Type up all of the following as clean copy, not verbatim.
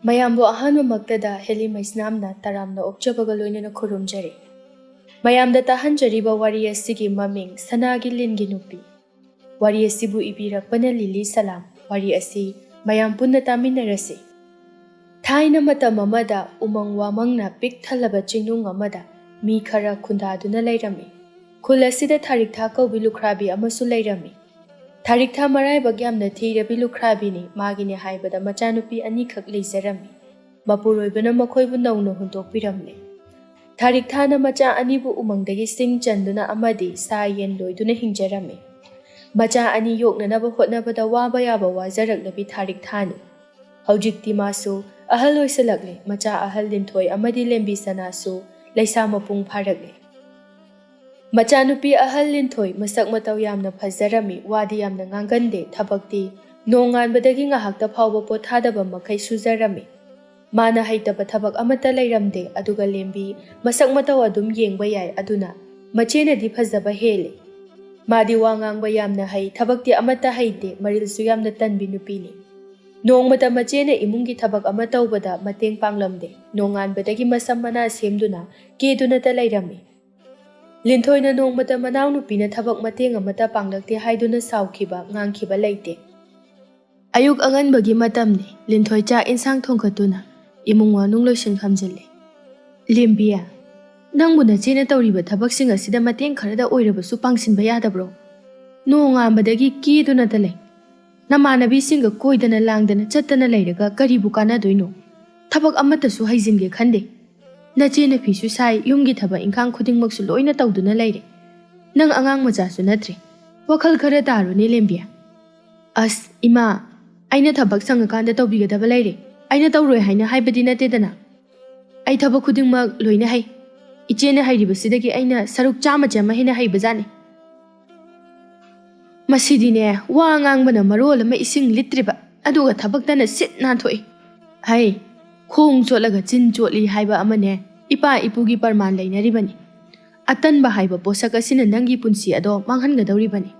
ꯃꯌꯥꯝꯕꯨ ꯑꯍꯥꯟꯕꯃꯛꯇꯗ ꯍꯦꯂꯤ ꯃꯩꯁꯅꯥꯝꯅ ꯇꯔꯥꯝꯅ ꯑꯣꯛꯆꯕꯒ ꯂꯣꯏꯅꯅ ꯈꯨꯔꯨꯝꯖꯔꯤ꯫ ꯃꯌꯥꯝꯗ ꯇꯥꯍꯟꯖꯔꯤꯕ ꯋꯥꯔꯤ ꯑꯁꯤꯒꯤ ꯃꯃꯤꯡ ꯁꯅꯥꯒꯤ ꯂꯤꯟꯒꯤ ꯅꯨꯄꯤ꯫ ꯋꯥꯔꯤ ꯑꯁꯤꯕꯨ ꯏꯕꯤꯔꯛꯄꯅ ꯂꯤꯂꯤ ꯁꯂꯥꯝ꯫ ꯋꯥꯔꯤ ꯑꯁꯤ ꯃꯌꯥꯝ ꯄꯨꯟꯅ ꯇꯥꯃꯤꯟꯅꯔꯁꯤ꯫ ꯊꯥꯏꯅ ꯃꯇꯝ ꯑꯃꯗ ꯎꯃꯪ ꯋꯥꯃꯪꯅ ꯄꯤꯛ ꯊꯜꯂꯕ ꯆꯤꯡꯅꯨꯡ ꯑꯃꯗ ꯃꯤ ꯈꯔ ꯈꯨꯟꯗꯥꯗꯨꯅ ꯂꯩꯔꯝꯃꯤ꯫ ꯈꯨꯜ ꯑꯁꯤꯗ ꯊꯥꯔꯤꯛꯊꯥ ꯀꯧꯕꯤ ꯂꯨꯈ꯭ꯔꯥꯕꯤ ꯑꯃꯁꯨ ꯂꯩꯔꯝꯃꯤ꯫ ꯊꯥꯔꯤꯛꯊꯥ ꯃꯔꯥꯏꯕꯛ ꯌꯥꯝꯅ ꯊꯤꯔꯕꯤ ꯂꯨꯈ꯭ꯔꯥꯕꯤꯅꯤ꯫ ꯃꯥꯒꯤꯅꯦ ꯍꯥꯏꯕꯗ ꯃꯆꯥꯅꯨꯄꯤ ꯑꯅꯤꯈꯛ ꯂꯩꯖꯔꯝꯃꯤ꯫ ꯃꯄꯨꯔꯣꯏꯕꯅ ꯃꯈꯣꯏꯕꯨ ꯅꯧꯅ ꯍꯨꯟꯗꯣꯛꯄꯤꯔꯝꯂꯦ꯫ ꯊꯥꯔꯤꯛꯊꯥꯅ ꯃꯆꯥ ꯑꯅꯤꯕꯨ ꯎꯃꯪꯗꯒꯤ ꯁꯤꯡ ꯆꯟꯗꯨꯅ ꯑꯃꯗꯤ ꯁꯥ ꯌꯦꯟ ꯂꯣꯏꯗꯨꯅ ꯍꯤꯡꯖꯔꯝꯃꯤ꯫ ꯃꯆꯥ ꯑꯅꯤ ꯌꯣꯛꯅꯅꯕ ꯍꯣꯠꯅꯕꯗ ꯋꯥꯕ ꯌꯥꯕ ꯋꯥꯖꯔꯛꯂꯕꯤ ꯊꯥꯔꯤꯛꯊꯥꯅꯤ꯫ ꯍꯧꯖꯤꯛꯇꯤ ꯃꯥꯁꯨ ꯑꯍꯜ ꯑꯣꯏꯁꯜꯂꯛꯂꯦ꯫ ꯃꯆꯥ ꯑꯍꯜ ꯂꯤꯟꯊꯣꯏ ꯑꯃꯗꯤ ꯂꯦꯝꯕꯤ ꯁꯅꯥꯁꯨ ꯂꯩꯁꯥ ꯃꯄꯨꯡ ꯐꯥꯔꯛꯂꯦ꯫ ꯃꯆꯥꯅꯨꯄꯤ ꯑꯍꯜ ꯂꯤꯟꯊꯣꯏ ꯃꯁꯛ ꯃꯇꯧ ꯌꯥꯝꯅ ꯐꯖꯔꯝꯃꯤ꯫ ꯋꯥꯗꯤ ꯌꯥꯝꯅ ꯉꯥꯡꯒꯟꯗꯦ꯫ ꯊꯕꯛꯇꯤ ꯅꯣꯡꯉꯥꯟꯕꯗꯒꯤ ꯉꯥꯏꯍꯥꯛꯇ ꯐꯥꯎꯕ ꯄꯣꯊꯥꯗꯕ ꯃꯈꯩ ꯁꯨꯖꯔꯝꯃꯤ꯫ ꯃꯥꯅ ꯍꯩꯇꯕ ꯊꯕꯛ ꯑꯃꯠꯇ ꯂꯩꯔꯝꯗꯦ꯫ ꯑꯗꯨꯒ ꯂꯦꯝꯕꯤ ꯃꯁꯛ ꯃꯇꯧ ꯑꯗꯨꯝ ꯌꯦꯡꯕ ꯌꯥꯏ꯫ ꯑꯗꯨꯅ ꯃꯆꯦꯅꯗꯤ ꯐꯖꯕ ꯍꯦꯜꯂꯤ꯫ ꯃꯥꯗꯤ ꯋꯥ ꯉꯥꯡꯕ ꯌꯥꯝꯅ ꯍꯩ꯫ ꯊꯕꯛꯇꯤ ꯑꯃꯠꯇ ꯍꯩꯇꯦ꯫ ꯃꯔꯤꯜꯁꯨ ꯌꯥꯝꯅ ꯇꯟꯕꯤ ꯅꯨꯄꯤꯅꯤ꯫ ꯅꯣꯡꯃꯇ ꯃꯆꯦꯅ ꯏꯃꯨꯡꯒꯤ ꯊꯕꯛ ꯑꯃ ꯇꯧꯕꯗ ꯃꯇꯦꯡ ꯄꯥꯡꯂꯝꯗꯦ꯫ ꯅꯣꯡꯉꯥꯟꯕꯗꯒꯤ ꯃꯁꯝ ꯃꯅꯥ ꯁꯦꯝꯗꯨꯅ ꯀꯦꯗꯨꯅꯇ ꯂꯩꯔꯝꯃꯤ꯫ ꯂꯤꯟꯊꯣꯏꯅ ꯅꯣꯡꯃꯇ ꯃꯅꯥꯎꯅꯨꯄꯤꯅ ꯊꯕꯛ ꯃꯇꯦꯡ ꯑꯃꯠꯇ ꯄꯥꯡꯂꯛꯇꯦ ꯍꯥꯏꯗꯨꯅ ꯁꯥꯎꯈꯤꯕ ꯉꯥꯡꯈꯤꯕ ꯂꯩꯇꯦ꯫ ꯑꯌꯨꯛ ꯑꯉꯟꯕꯒꯤ ꯃꯇꯝꯅꯤ꯫ ꯂꯤꯟꯊꯣꯏ ꯆꯥꯛ ꯏꯟꯁꯥꯡ ꯊꯣꯡꯈꯠꯇꯨꯅ ꯏꯃꯨꯡ ꯃꯅꯨꯡ ꯂꯣꯏꯁꯤꯟꯈꯝꯖꯤꯜꯂꯤ꯫ ꯂꯦꯝꯕꯤꯌꯥ, ꯅꯪꯕꯨ ꯅꯆꯦꯅ ꯇꯧꯔꯤꯕ ꯊꯕꯛꯁꯤꯡ ꯑꯁꯤꯗ ꯃꯇꯦꯡ ꯈꯔꯗ ꯑꯣꯏꯔꯕꯁꯨ ꯄꯥꯡꯁꯤꯟꯕ ꯌꯥꯗꯕ꯭ꯔꯣ? ꯅꯣꯡꯉꯥꯟꯕꯗꯒꯤ ꯀꯦꯗꯨꯅꯇ ꯂꯩ꯫ ꯅꯃꯥꯟꯅꯕꯤꯁꯤꯡꯒ ꯀꯣꯏꯗꯅ ꯂꯥꯡꯗꯅ ꯆꯠꯇꯅ ꯂꯩꯔꯒ ꯀꯔꯤꯕꯨ ꯀꯥꯟꯅꯗꯣꯏꯅꯣ? ꯊꯕꯛ ꯑꯃꯠꯇꯁꯨ ꯍꯩꯖꯤꯟꯒꯦ ꯈꯟꯗꯦ꯫ ꯅꯆꯦꯅ ꯐꯤꯁꯨ ꯁꯥꯏ, ꯌꯨꯝꯒꯤ ꯊꯕꯛ ꯏꯪꯈꯥꯡ ꯈꯨꯗꯤꯡꯃꯛꯁꯨ ꯂꯣꯏꯅ ꯇꯧꯗꯨꯅ ꯂꯩꯔꯦ꯫ ꯅꯪ ꯑꯉꯥꯡ ꯃꯆꯥꯁꯨ ꯅꯠꯇ꯭ꯔꯦ꯫ ꯋꯥꯈꯜ ꯈꯔ ꯇꯥꯔꯨꯅꯦ ꯂꯦꯝꯕꯤꯌꯥ꯫ ꯑꯁ ꯏꯃꯥ, ꯑꯩꯅ ꯊꯕꯛ ꯁꯪꯉꯀꯥꯟꯗ ꯇꯧꯕꯤꯒꯗꯕ ꯂꯩꯔꯦ꯫ ꯑꯩꯅ ꯇꯧꯔꯣꯏ ꯍꯥꯏꯅ ꯍꯥꯏꯕꯗꯤ ꯅꯠꯇꯦꯗꯅ꯫ ꯑꯩ ꯊꯕꯛ ꯈꯨꯗꯤꯡꯃꯛ ꯂꯣꯏꯅ ꯍꯩ꯫ ꯏꯆꯦꯅ ꯍꯩꯔꯤꯕꯁꯤꯗꯒꯤ ꯑꯩꯅ ꯁꯔꯨꯛ ꯆꯥꯝꯃ ꯍꯦꯟꯅ ꯍꯩꯕꯖꯥꯠꯅꯤ꯫ ꯃꯁꯤꯗꯤꯅꯦ ꯋꯥ ꯉꯥꯡꯕꯅ ꯃꯔꯣꯜ ꯑꯃ ꯏꯁꯤꯡ ꯂꯤꯠꯇ꯭ꯔꯤꯕ, ꯑꯗꯨꯒ ꯊꯕꯛꯇꯅ ꯁꯤꯠ ꯅꯥꯟꯊꯣꯛꯏ꯫ ꯍꯩ, ꯈꯣꯡ ꯆꯣꯠꯂꯒ ꯆꯤꯟ ꯆꯣꯠꯂꯤ ꯍꯥꯏꯕ ꯑꯃꯅꯦ ꯏꯄꯥ ꯏꯄꯨꯒꯤ ꯄꯔꯃꯥꯟ ꯂꯩꯅꯔꯤꯕꯅꯤ꯫ ꯑꯇꯟꯕ ꯍꯥꯏꯕ ꯄꯣꯠꯁꯛ ꯑꯁꯤꯅ ꯅꯪꯒꯤ ꯄꯨꯟꯁꯤ ꯑꯗꯣ ꯃꯥꯡꯍꯟꯒꯗꯧꯔꯤꯕꯅꯤ꯫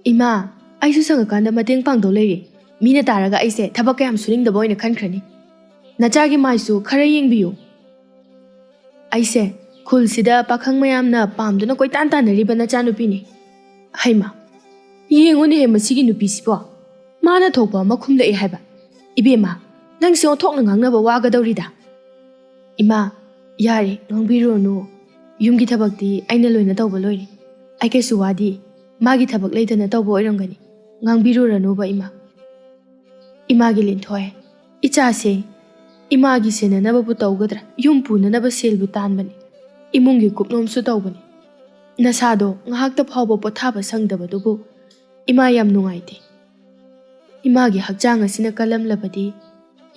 ꯏꯃꯥ, ꯑꯩꯁꯨ ꯁꯪꯉꯀꯥꯟꯗ ꯃꯇꯦꯡ ꯄꯥꯡꯗꯧ ꯂꯩꯔꯦ꯫ ꯃꯤꯅ ꯇꯥꯔꯒ ꯑꯩꯁꯦ ꯊꯕꯛ ꯀꯌꯥꯝ ꯁꯨꯅꯤꯡꯗꯕ ꯑꯣꯏꯅ ꯈꯟꯈ꯭ꯔꯅꯤ꯫ ꯅꯆꯥꯒꯤ ꯃꯥꯏꯁꯨ ꯈꯔ ꯌꯦꯡꯕꯤꯌꯨ꯫ ꯑꯩꯁꯦ ꯈꯨꯜꯁꯤꯗ ꯄꯥꯈꯪ ꯃꯌꯥꯝꯅ ꯄꯥꯝꯗꯨꯅ ꯀꯣꯏꯇꯥꯟ ꯇꯥꯟꯅꯔꯤꯕ ꯅꯆꯥꯅꯨꯄꯤꯅꯤ꯫ ꯍꯩꯃꯥ, ꯌꯦꯡꯉꯨꯅꯦꯍꯦ ꯃꯁꯤꯒꯤ ꯅꯨꯄꯤꯁꯤꯕꯣ, ꯃꯥꯅ ꯊꯣꯛꯄ ꯑꯃ ꯈꯨꯝꯂꯛꯑꯦ ꯍꯥꯏꯕ꯫ ꯏꯕꯦꯝꯃ, ꯅꯪꯁꯦ ꯑꯣꯟꯊꯣꯛꯅ ꯉꯥꯡꯅꯕ ꯋꯥꯒꯗꯧꯔꯤꯗ꯫ ꯏꯃꯥ, ꯌꯥꯔꯦ ꯉꯥꯡꯕꯤꯔꯨꯔꯅꯨ꯫ ꯌꯨꯝꯒꯤ ꯊꯕꯛꯇꯤ ꯑꯩꯅ ꯂꯣꯏꯅ ꯇꯧꯕ ꯂꯣꯏꯔꯦ꯫ ꯑꯩ ꯀꯩꯁꯨ ꯋꯥꯗꯤ꯫ ꯃꯥꯒꯤ ꯊꯕꯛ ꯂꯩꯗꯅ ꯇꯧꯕ ꯑꯣꯏꯔꯝꯒꯅꯤ꯫ ꯉꯥꯡꯕꯤꯔꯨꯔꯅꯨꯕ ꯏꯃꯥ꯫ ꯏꯃꯥꯒꯤ ꯂꯤꯟꯊꯣꯏ, ꯏꯆꯥꯁꯦ ꯏꯃꯥꯒꯤ ꯁꯦꯟꯅꯅꯕꯕꯨ ꯇꯧꯒꯗ꯭ꯔꯥ? ꯌꯨꯝ ꯄꯨꯅꯅꯕ ꯁꯦꯜꯕꯨ ꯇꯥꯟꯕꯅꯤ꯫ ꯏꯃꯨꯡꯒꯤ ꯀꯨꯞꯅꯣꯝꯁꯨ ꯇꯧꯕꯅꯤ꯫ ꯅꯁꯥꯗꯣ ꯉꯥꯏꯍꯥꯛꯇ ꯐꯥꯎꯕ ꯄꯣꯊꯥꯕ ꯁꯪꯗꯕꯗꯨꯕꯨ ꯏꯃꯥ ꯌꯥꯝ ꯅꯨꯡꯉꯥꯏꯇꯦ꯫ ꯏꯃꯥꯒꯤ ꯍꯛꯆꯥꯡ ꯑꯁꯤꯅ ꯀꯜꯂꯝꯂꯕꯗꯤ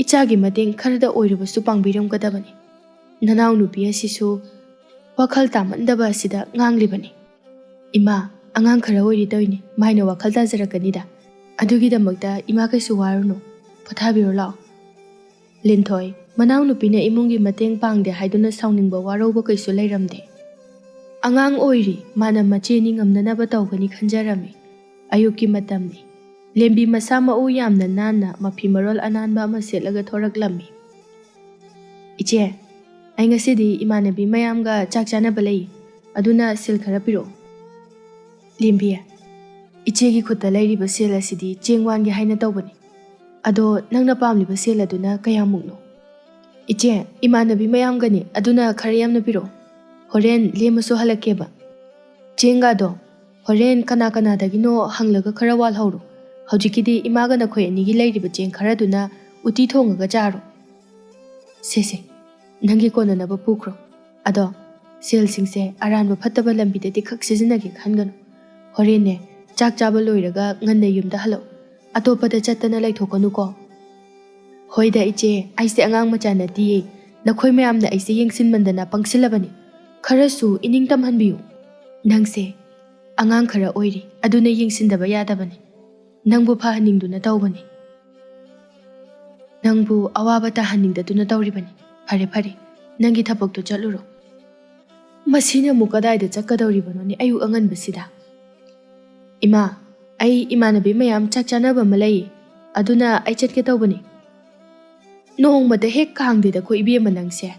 ꯏꯆꯥꯒꯤ ꯃꯇꯦꯡ ꯈꯔꯗ ꯑꯣꯏꯔꯕꯁꯨ ꯄꯥꯡꯕꯤꯔꯝꯒꯗꯕꯅꯤ꯫ ꯅꯅꯥꯎ ꯅꯨꯄꯤ ꯑꯁꯤꯁꯨ ꯋꯥꯈꯜ ꯇꯥꯃꯟꯗꯕ ꯑꯁꯤꯗ ꯉꯥꯡꯂꯤꯕꯅꯤ꯫ ꯏꯃꯥ, ꯑꯉꯥꯡ ꯈꯔ ꯑꯣꯏꯔꯤꯗꯣꯏꯅꯤ, ꯃꯥꯏꯅ ꯋꯥꯈꯜ ꯇꯥꯖꯔꯛꯀꯅꯤꯗ꯫ ꯑꯗꯨꯒꯤꯗꯃꯛꯇ ꯏꯃꯥ ꯀꯩꯁꯨ ꯋꯥꯔꯨꯅꯨ, ꯄꯣꯊꯥꯕꯤꯔꯣ ꯂꯥꯛꯑꯣ꯫ ꯂꯤꯟꯊꯣꯏ, ꯃꯅꯥꯎꯅꯨꯄꯤꯅ ꯏꯃꯨꯡꯒꯤ ꯃꯇꯦꯡ ꯄꯥꯡꯗꯦ ꯍꯥꯏꯗꯨꯅ ꯁꯥꯎꯅꯤꯡꯕ ꯋꯥꯔꯧꯕ ꯀꯩꯁꯨ ꯂꯩꯔꯝꯗꯦ꯫ ꯑꯉꯥꯡ ꯑꯣꯏꯔꯤ, ꯃꯥꯅ ꯃꯆꯦꯅꯤ ꯉꯝꯅꯅꯕ ꯇꯧꯒꯅꯤ ꯈꯟꯖꯔꯝꯃꯤ꯫ ꯑꯌꯨꯛꯀꯤ ꯃꯇꯝꯅꯤ꯫ ꯂꯦꯝꯕꯤ ꯃꯁꯥ ꯃꯎ ꯌꯥꯝꯅ ꯅꯥꯟꯅ ꯃꯐꯤ ꯃꯔꯣꯜ ꯑꯅꯥꯟꯕ ꯑꯃ ꯁꯦꯠꯂꯒ ꯊꯣꯔꯛꯂꯝꯃꯤ꯫ ꯏꯆꯦ, ꯑꯩ ꯉꯁꯤꯗꯤ ꯏꯃꯥꯟꯅꯕꯤ ꯃꯌꯥꯝꯒ ꯆꯥꯛ ꯆꯥꯅꯕ ꯂꯩ, ꯑꯗꯨꯅ ꯁꯦꯜ ꯈꯔ ꯄꯤꯔꯛꯑꯣ꯫ ꯂꯦꯝꯕꯤ, ꯏꯆꯦꯒꯤ ꯈꯨꯠꯇ ꯂꯩꯔꯤꯕ ꯁꯦꯜ ꯑꯁꯤꯗꯤ ꯆꯦꯡ ꯋꯥꯟꯒꯦ ꯍꯥꯏꯅ ꯇꯧꯕꯅꯤ꯫ ꯑꯗꯣ ꯅꯪꯅ ꯄꯥꯝꯂꯤꯕ ꯁꯦꯜ ꯑꯗꯨꯅ ꯀꯌꯥꯃꯨꯛꯅꯣ? ꯏꯆꯦ, ꯏꯃꯥꯟꯅꯕꯤ ꯃꯌꯥꯝꯒꯅꯤ, ꯑꯗꯨꯅ ꯈꯔ ꯌꯥꯝꯅ ꯄꯤꯔꯛꯑꯣ꯫ ꯍꯣꯔꯦꯟ ꯂꯦꯝꯃꯁꯨ ꯍꯜꯂꯛꯀꯦꯕ꯫ ꯆꯦꯡꯒꯥꯗꯣ ꯍꯣꯔꯦꯟ ꯀꯅꯥ ꯀꯅꯥꯗꯒꯤꯅꯣ ꯍꯪꯂꯒ ꯈꯔ ꯋꯥꯜꯍꯧꯔꯣ꯫ ꯍꯧꯖꯤꯛꯀꯤꯗꯤ ꯏꯃꯥꯒ ꯅꯈꯣꯏ ꯑꯅꯤꯒꯤ ꯂꯩꯔꯤꯕ ꯆꯦꯡ ꯈꯔꯗꯨꯅ ꯎꯇꯤ ꯊꯣꯡꯉꯒ ꯆꯥꯔꯣ꯫ ꯁꯦ, ꯅꯪꯒꯤ ꯀꯣꯟꯅꯅꯕ ꯄꯨꯈ꯭ꯔꯣ꯫ ꯑꯗꯣ ꯁꯦꯜꯁꯤꯡꯁꯦ ꯑꯔꯥꯟꯕ ꯐꯠꯇꯕ ꯂꯝꯕꯤꯗꯗꯤ ꯈꯛ ꯁꯤꯖꯤꯟꯅꯒꯦ ꯈꯟꯒꯅꯨ꯫ ꯍꯣꯔꯦꯟꯅꯦ ꯆꯥꯛ ꯆꯥꯕ ꯂꯣꯏꯔꯒ ꯉꯟꯅ ꯌꯨꯝꯗ ꯍꯜꯂꯛꯑꯣ꯫ ꯑꯇꯣꯞꯄꯗ ꯆꯠꯇꯅ ꯂꯩꯊꯣꯛꯀꯅꯨꯀꯣ꯫ ꯍꯣꯏꯗ ꯏꯆꯦ, ꯑꯩꯁꯦ ꯑꯉꯥꯡ ꯃꯆꯥ ꯅꯠꯇꯤꯌꯦ꯫ ꯅꯈꯣꯏ ꯃꯌꯥꯝꯅ ꯑꯩꯁꯦ ꯌꯦꯡꯁꯤꯟꯃꯟꯗꯅ ꯄꯪꯁꯤꯜꯂꯕꯅꯤ꯫ ꯈꯔꯁꯨ ꯏꯅꯤꯡ ꯇꯝꯍꯟꯕꯤꯌꯨ꯫ ꯅꯪꯁꯦ ꯑꯉꯥꯡ ꯈꯔ ꯑꯣꯏꯔꯤ, ꯑꯗꯨꯅ ꯌꯦꯡꯁꯤꯟꯗꯕ ꯌꯥꯗꯕꯅꯤ꯫ ꯅꯪꯕꯨ ꯐꯍꯟꯅꯤꯡꯗꯨꯅ ꯇꯧꯕꯅꯤ꯫ ꯅꯪꯕꯨ ꯑꯋꯥꯕ ꯇꯥꯍꯟꯅꯤꯡꯗꯗꯨꯅ ꯇꯧꯔꯤꯕꯅꯤ꯫ ꯐꯔꯦ, ꯅꯪꯒꯤ ꯊꯕꯛꯇꯨ ꯆꯠꯂꯨꯔꯣ꯫ ꯃꯁꯤꯅ ꯑꯃꯨꯛ ꯀꯗꯥꯏꯗ ꯆꯠꯀꯗꯧꯔꯤꯕꯅꯣꯅꯦ ꯑꯌꯨꯛ ꯑꯉꯟꯕꯁꯤꯗ? ꯏꯃꯥ, ꯑꯩ ꯏꯃꯥꯟꯅꯕꯤ ꯃꯌꯥꯝ ꯆꯥꯛ ꯆꯥꯅꯕ ꯑꯃ ꯂꯩꯌꯦ, ꯑꯗꯨꯅ ꯑꯩ ꯆꯠꯀꯦ ꯇꯧꯕꯅꯤ꯫ Noongmata hek kaangdeda ko ibema nangse.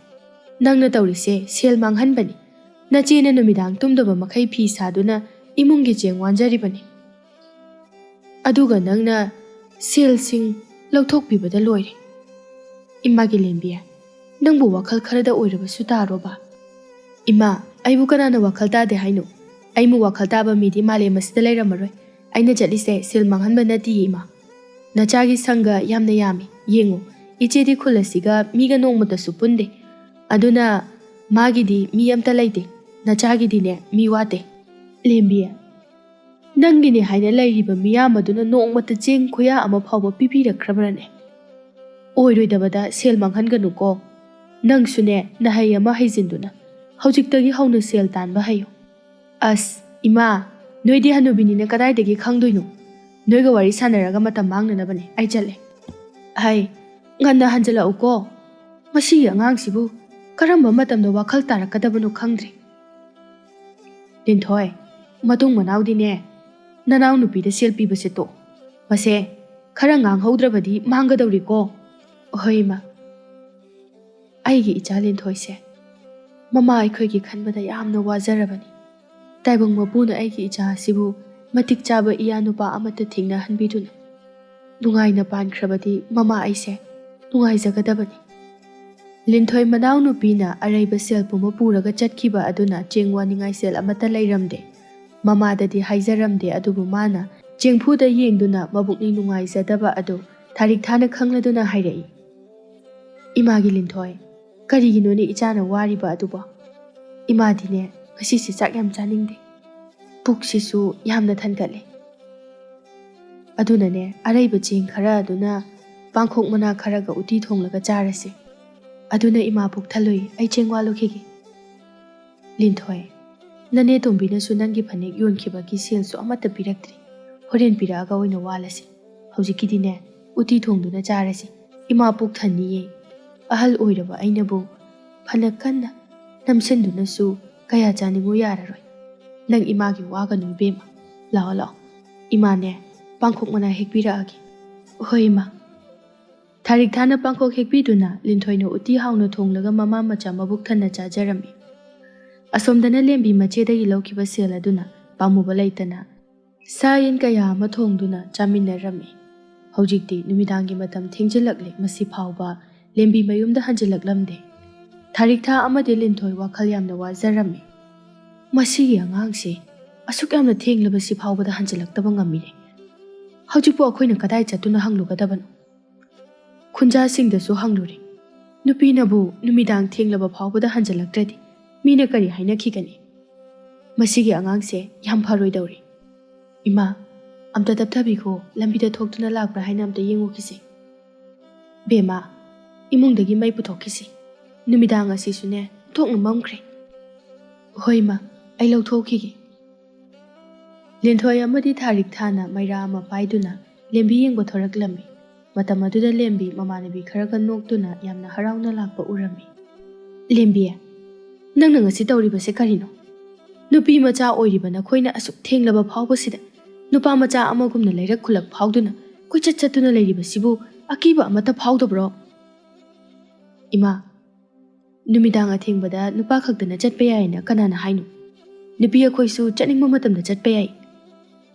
Nangna tawrise sel manghanbani. Nachena numidang tumdaba makai phi saduna imunggi jeng wanjaribani. Aduga nangna sel sing lauthokpibada loire. Imagi lembiya. Nangbu wakhal kharada oiraba sutaroba. Ima, aibu kanana wakhal tade haino. Aimu wakhal taba midi male masida lairamaroi. Aina jalise sel manghanba nati ima. Nachagi sanga yamna yami. Yengo. Ichedi khulasiga miga nongmata supunde. Aduna magidi mi amta laite. Nachagidi ne mi wate. Lembiya. Nangini haina lairiba miyam aduna nongmata jeng khoya ama phawba pipirakrabrane. Oiroidabada sel manghanganu ko. Nang sune nahai ama haijinduna. Haujiktagi hauna sel tanba hayo. As, ima, noidi hanubini na kadaidagi khangdoino. Noiga wari sanaraga matam mangnanabane. Ai chale. Hai, nganda hanjala uko. Masi angangsibu karamba matamda wakhal tarakadabano khangdri. Linthoi, matung manaudine. Nanau nupida sel pibase to. Mase, khara nganghaudrabadi manggadawri ko. Hoi ma. Aigi icha Linthoi se. Mama aikhoigi khanbada yamna wajarabani. Taibang mapuna aigi icha asibu matik chaba iya nupa amata thingna hanbiduna. Nungai na pankhrabadi mama aise nungai jagadabani. Linthoi manau nupina araiba sel puma puraga chatkhiba aduna chengwaningai sel amata lairamde. Mama dadi haijaramde adubu mana chengphuda yengduna mabukni nungai jadaba adu tharik thana khangladuna hairai. Imagi Linthoi karigino ni ichana wariba aduba. Imadine kasisi chak yam chaningde. Puksisu yamna thankale. Aduna ne araiba cheng khara aduna pangkhok mana kharaga uti thonglaga charase. Aduna ima puk thaloi ai chengwa lokhigi. Linthoi nane tombina su nangi phanek yonkhiba ki sel su amata piraktri. Horen piraga oina walasi. Hojikidi ne uti thongduna charase. Ima puk thaniye. Ahal oiraba ainabu phanakanna namsenduna su kaya chaningu yararoi. Nang imagi waga nubema. Lao lao. Imane pangkhok mana hekpiraagi. Hoi ma. Tharik thana pangkhok hekpiduna Linthoi no uti hauna thonglaga mama macha mabuk thana chajarami. Asomdana lembi machedagi laukhiba sel aduna pamuba laitana sayen kaya ama thongduna chaminarami. Hojikti numidangi matam thengjelakle masi phawba lembi mayumda hanjelaklamde. Tharik tha amade Linthoi wakhal yamna wajarami. Masigi angangse asuk yamna thenglaba si phawbada hanjelaktaba ngamire. Hojikpo akhoina kadai chatuna hanglugadabano. Khunja singdasu hangluri. Nupinabu numidang thenglaba phawbada hanjelaktradi mina kari haina khigani. Masigi angangse yam pharoidawri. Ima amta tapthabi ko lambida thoktuna lakpra haina amta yengu kisi. Bema imungdagi mai puthokisi. Numidang asisune thokna mamkhre. Hoi ma ai lauthokigi. Linthoi amadi tharik thana maira ama paiduna lembi yengba thoraklami. Matam aduda lembi mamanabi kharaga noktuna yamna harauna lakpa urami. Lembi nangna ngasi tawribase karino. Nupi macha oiribana khoina asuk thenglaba phawbasida nupa macha amagumna leirak khulak phawduna koichat chatuna leiribasibu akiba amata phawdabro. Ima numidang athengbada nupa khakdana chatpa yaina kanana hainu. Nupi akhoisu chatningba matamda chatpa yai.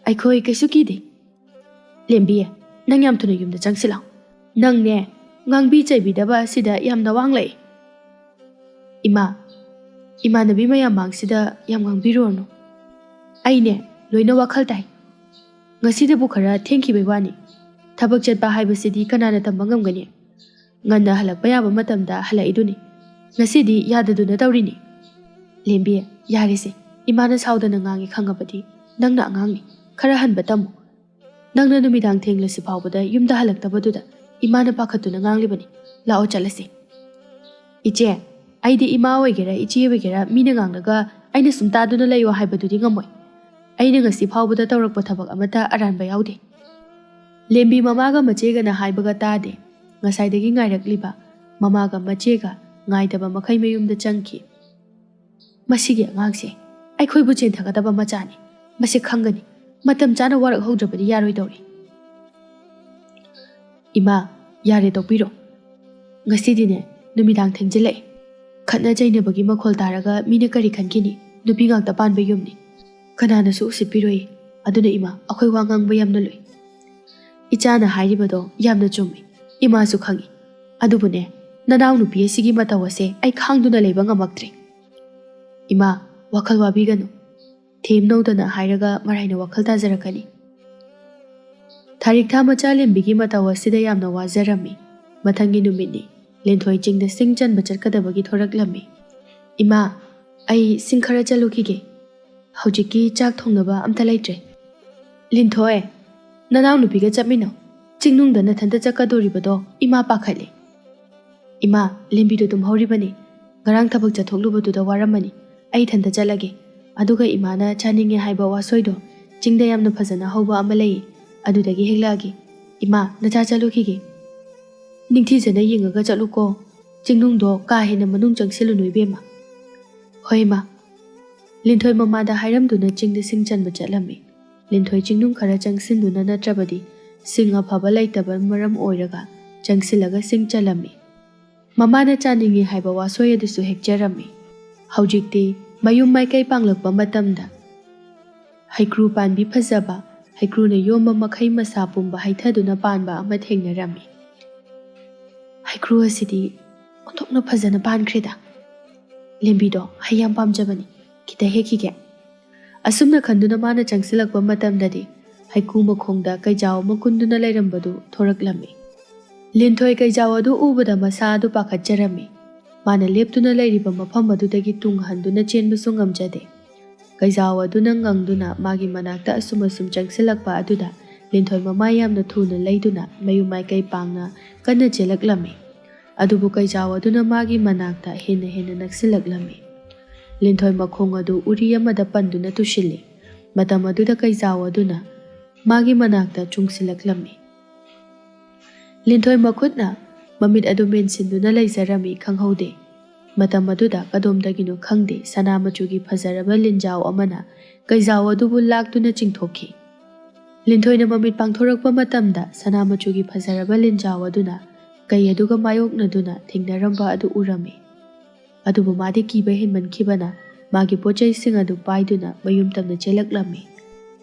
Aikhoi kaisu kide. Lembi nang yam thuna yumda changsilaw. Nang ne ngangbi chaibidaba sida yamna wanglai. Ima nabi mayam mangsida yam ngangbirorno. Aine loina wakhal tai. Ngasida bukhara thengkhibai wani. Thabak chatpa haibasidi kanana tamba ngamgani. Nganna halakpa yaba matamda halaiduni. Ngasidi yadaduna tawrini. Lembi yarise imana saudana ngangi khangabadi nangna angangni khara hanba tamu. Nangna numidang thenglasi phawbada yumda halaktabaduda imana pakhatuna nganglibani. Lao chalase. Iche aidi ima oigera ichi oigera mina nganglaga aina sumtaduna layo haibadudi ngamoi. Aina ngasi phawbada tawrakpa thabak amata aranba yaude. Lembi mamaga machega na haibaga tade. Ngasaidagi ngairakliba mamaga machega ngaidaba makhai mayumda changki. Masigi angangse aikhoibu chenthagadaba machani. Masi khangani matam chana warak haudrabadi yaroidawri. Ima yare tawpiro. Ngasiꯗꯤꯅꯦ ꯅꯨꯃꯤꯗꯥꯡ ꯊꯦꯡꯖꯤꯜꯂꯛꯑꯦ ꯈꯠꯅ ꯆꯩꯅꯕꯒꯤ ꯃꯈꯣꯜ ꯇꯥꯔꯒ ꯃꯤꯅ ꯀꯔꯤ ꯈꯟꯈꯤꯅꯤ ꯅꯨꯄꯤ ꯉꯥꯛꯇ ꯄꯥꯟꯕ ꯌꯨꯝꯅꯤ ꯀꯅꯥꯅꯁꯨ ꯎꯁꯤꯠꯄꯤꯔꯣꯏ ꯑꯗꯨꯅ ꯏꯃꯥ ꯑꯩꯈꯣꯏ ꯋꯥ ꯉꯥꯡꯕ ꯌꯥꯝꯅ ꯂꯨꯏ ꯏꯆꯥꯅ ꯍꯥꯏꯔꯤꯕꯗꯣ ꯌꯥꯝꯅ ꯆꯨꯝꯃꯤ ꯏꯃꯥꯁꯨ ꯈꯪꯉꯤ ꯑꯗꯨꯕꯨꯅꯦ ꯅꯅꯥꯎ ꯅꯨꯄꯤ ꯑꯁꯤꯒꯤ ꯃꯇꯧ ꯑꯁꯦ ꯑꯩ ꯈꯥꯡꯗꯨꯅ ꯂꯩꯕ ꯉꯝꯃꯛꯇ꯭ꯔꯦ ꯏꯃꯥ ꯋꯥꯈꯜ ꯋꯥꯕꯤꯒꯅꯨ ꯊꯦꯝꯅꯧꯗꯅ ꯍꯥꯏꯔꯒ ꯃꯔꯥꯏꯅ ꯋꯥꯈꯜ ꯇꯥꯖꯔꯛꯀꯅꯤ ꯊꯥꯔꯤꯛꯊꯥ ꯃꯆꯥ ꯂꯦꯝꯕꯤꯒꯤ ꯃꯇꯧ ꯑꯁꯤꯗ ꯌꯥꯝꯅ ꯋꯥꯖꯔꯝꯃꯤ ꯃꯊꯪꯒꯤ ꯅꯨꯃꯤꯠꯅꯤ ꯂꯤꯟꯊꯣꯏ ꯆꯤꯡꯗ ꯁꯤꯡ ꯆꯟꯕ ꯆꯠꯀꯗꯕꯒꯤ ꯊꯣꯔꯛꯂꯝꯃꯤ ꯏꯃꯥ ꯑꯩ ꯁꯤꯡ ꯈꯔ ꯆꯠꯂꯨꯈꯤꯒꯦ ꯍꯧꯖꯤꯛꯀꯤ ꯆꯥꯛ ꯊꯣꯡꯅꯕ ꯑꯝꯇ ꯂꯩꯇ꯭ꯔꯦ ꯂꯤꯟꯊꯣꯏ ꯅꯅꯥꯎ ꯅꯨꯄꯤꯒ ꯆꯠꯃꯤꯟꯅꯧ ꯆꯤꯡꯅꯨꯡꯗ ꯅꯊꯟꯇ ꯆꯠꯀꯗꯣꯔꯤꯕꯗꯣ ꯏꯃꯥ ꯄꯥꯈꯠꯂꯦ ꯏꯃꯥ ꯂꯦꯝꯕꯤꯗꯨ ꯇꯨꯝꯍꯧꯔꯤꯕꯅꯤ ꯉꯔꯥꯡ ꯊꯕꯛ ꯆꯠꯊꯣꯛꯂꯨꯕꯗꯨꯗ ꯋꯥꯔꯝꯃꯅꯤ ꯑꯩ ꯏꯊꯟꯇ ꯆꯠꯂꯒꯦ ꯑꯗꯨꯒ ꯏꯃꯥꯅ ꯆꯥꯅꯤꯡꯉꯦ ꯍꯥꯏꯕ ꯋꯥꯁꯣꯏꯗꯣ ꯆꯤꯡꯗ ꯌꯥꯝꯅ ꯐꯖꯅ ꯍꯧꯕ ꯑꯃ ꯂꯩꯌꯦ ꯑꯗꯨꯗꯒꯤ ꯍꯦꯛꯂꯛꯑꯒꯦ ꯏꯃꯥ ꯅꯆꯥ ꯆꯠꯂꯨꯈꯤꯒꯦ ꯅꯤꯡꯊꯤꯖꯅ ꯌꯦꯡꯉꯒ ꯆꯠꯂꯨꯀꯣ ꯆꯤꯡꯅꯨꯡꯗꯣ ꯀꯥ ꯍꯦꯟꯅ ꯃꯅꯨꯡ ꯆꯪꯁꯤꯜꯂꯨꯅꯨ ꯏꯕꯦꯝꯃ ꯍꯣꯏ ꯏꯃꯥ ꯂꯤꯟꯊꯣꯏ ꯃꯃꯥꯗ ꯍꯥꯏꯔꯝꯗꯨꯅ ꯆꯤꯡꯗ ꯁꯤꯡ ꯆꯟꯕ ꯆꯠꯂꯝꯃꯤ ꯂꯤꯟꯊꯣꯏ ꯆꯤꯡꯅꯨꯡ ꯈꯔ ꯆꯪꯁꯤꯟꯗꯨꯅ ꯅꯠꯇ꯭ꯔꯕꯗꯤ ꯁꯤꯡ ꯑꯐꯕ ꯂꯩꯇꯕ ꯃꯔꯝ ꯑꯣꯏꯔꯒ ꯆꯪꯁꯤꯜꯂꯒ ꯁꯤꯡ ꯆꯜꯂꯝꯃꯤ ꯃꯃꯥꯅ ꯆꯥꯅꯤꯡꯉꯤ ꯍꯥꯏꯕ ꯋꯥꯁꯣꯏ ꯑꯗꯨꯁꯨ ꯍꯦꯛꯆꯔꯝꯃꯤ ꯍꯧꯖꯤꯛꯇꯤ ꯃꯌꯨꯝ ꯃꯥꯏꯀꯩ ꯄꯥꯡꯂꯛꯄ ꯃꯇꯝꯗ ꯍꯩꯀ꯭ꯔꯨ ꯄꯥꯟꯕꯤ ꯐꯖꯕ ꯍꯩꯀ꯭ꯔꯨꯅ ꯌꯣꯝꯕ ꯃꯈꯩ ꯃꯁꯥ ꯄꯨꯝꯕ ꯍꯩꯊꯗꯨꯅ ꯄꯥꯟꯕ ꯑꯃ ꯊꯦꯡꯅꯔꯝꯃꯤ ꯍꯩꯀ꯭ꯔꯨ ꯑꯁꯤꯗꯤ ꯑꯣꯟꯊꯣꯛꯅ ꯐꯖꯅ ꯄꯥꯟꯈ꯭ꯔꯦꯗ ꯂꯦꯝꯕꯤꯗꯣ ꯍꯩ ꯌꯥꯝ ꯄꯥꯝꯖꯕꯅꯤ ꯈꯤꯇ ꯍꯦꯛꯈꯤꯒꯦ ꯑꯁꯨꯝꯅ ꯈꯟꯗꯨꯅ ꯃꯥꯅ ꯆꯪꯁꯤꯜꯂꯛꯄ ꯃꯇꯝꯗꯗꯤ ꯍꯩꯀ꯭ꯔꯨ ꯃꯈꯣꯡꯗ ꯀꯩꯖꯥꯎ ꯑꯃ ꯀꯨꯟꯗꯨꯅ ꯂꯩꯔꯝꯕꯗꯨ ꯊꯣꯔꯛꯂꯝꯃꯤ ꯂꯤꯟꯊꯣꯏ ꯀꯩꯖꯥꯎ ꯑꯗꯨ ꯎꯕꯗ ꯃꯁꯥ ꯑꯗꯨ ꯄꯥꯈꯠꯆꯔꯝꯃꯤ ꯃꯥꯅ ꯂꯦꯞꯇꯨꯅ ꯂꯩꯔꯤꯕ ꯃꯐꯝ ꯑꯗꯨꯗꯒꯤ ꯇꯨꯡ ꯍꯟꯗꯨꯅ ꯆꯦꯟꯕꯁꯨ ꯉꯝꯖꯗꯦ ꯀꯩꯖꯥꯎ ꯑꯗꯨꯅ ꯉꯪꯗꯨꯅ ꯃꯥꯒꯤ ꯃꯅꯥꯛꯇ ꯑꯁꯨꯝ ꯆꯪꯁꯤꯜꯂꯛꯄ ꯑꯗꯨꯗ ꯂꯤꯟꯊꯣꯏ ꯃꯃꯥ ꯌꯥꯝꯅ ꯊꯨꯅ ꯂꯩꯗꯨꯅ ꯃꯌꯨꯝ ꯃꯥꯏꯀꯩ ꯄꯥꯡꯅ ꯀꯟꯅ ꯆꯦꯜꯂꯛꯂꯝꯃꯤ ꯑꯗꯨꯕꯨ ꯀꯩꯖꯥꯎ ꯑꯗꯨꯅ ꯃꯥꯒꯤ ꯃꯅꯥꯛꯇ ꯍꯦꯟꯅ ꯅꯛꯁꯤꯜꯂꯛꯂꯝꯃꯤ ꯂꯤꯟꯊꯣꯏ ꯃꯈꯣꯡ ꯑꯗꯨ ꯎꯔꯤ ꯑꯃꯗ ꯄꯟꯗꯨꯅ ꯇꯨꯁꯤꯜꯂꯤ ꯃꯇꯝ ꯑꯗꯨꯗ ꯀꯩꯖꯥꯎ ꯑꯗꯨꯅ ꯃꯥꯒꯤ ꯃꯅꯥꯛꯇ ꯆꯨꯡꯁꯤꯜꯂꯛꯂꯝꯃꯤ ꯂꯤꯟꯊꯣꯏ ꯃꯈꯨꯠꯅ ꯃꯃꯤꯠ ꯑꯗꯨ ꯃꯦꯟꯁꯤꯟꯗꯨꯅ ꯂꯩꯖꯔꯝꯃꯤ ꯈꯪꯍꯧꯗꯦ ꯃꯇꯝ ꯑꯗꯨꯗ ꯀꯗꯣꯝꯗꯒꯤꯅꯣ ꯈꯪꯗꯦ ꯁꯅꯥ ꯃꯆꯨꯒꯤ ꯐꯖꯔꯕ ꯂꯤꯟꯖꯥꯎ ꯑꯃꯅ ꯀꯩꯖꯥꯎ ꯑꯗꯨꯕꯨ ꯂꯥꯛꯇꯨꯅ ꯆꯤꯡꯊꯣꯛꯈꯤ ꯂꯤꯟꯊꯣꯏꯅ ꯃꯃꯤꯠ ꯄꯥꯡꯊꯣꯔꯛꯄ ꯃꯇꯝꯗ ꯁꯅꯥ ꯃꯆꯨꯒꯤ ꯐꯖꯔꯕ ꯂꯤꯟꯖꯥꯎ ꯑꯗꯨꯅ ꯀꯩ ꯑꯗꯨꯒ ꯃꯥꯌꯣꯛꯅꯗꯨꯅ ꯊꯦꯡꯅꯔꯝꯕ ꯑꯗꯨ ꯎꯔꯝꯃꯤ ꯑꯗꯨꯕꯨ ꯃꯥꯗꯤ ꯀꯤꯕ ꯍꯦꯟꯃꯟꯈꯤꯕꯅ ꯃꯥꯒꯤ ꯄꯣꯠꯆꯩꯁꯤꯡ ꯑꯗꯨ ꯄꯥꯏꯗꯨꯅ ꯃꯌꯨꯝ ꯇꯝꯅ ꯆꯦꯜꯂꯛꯂꯝꯃꯤ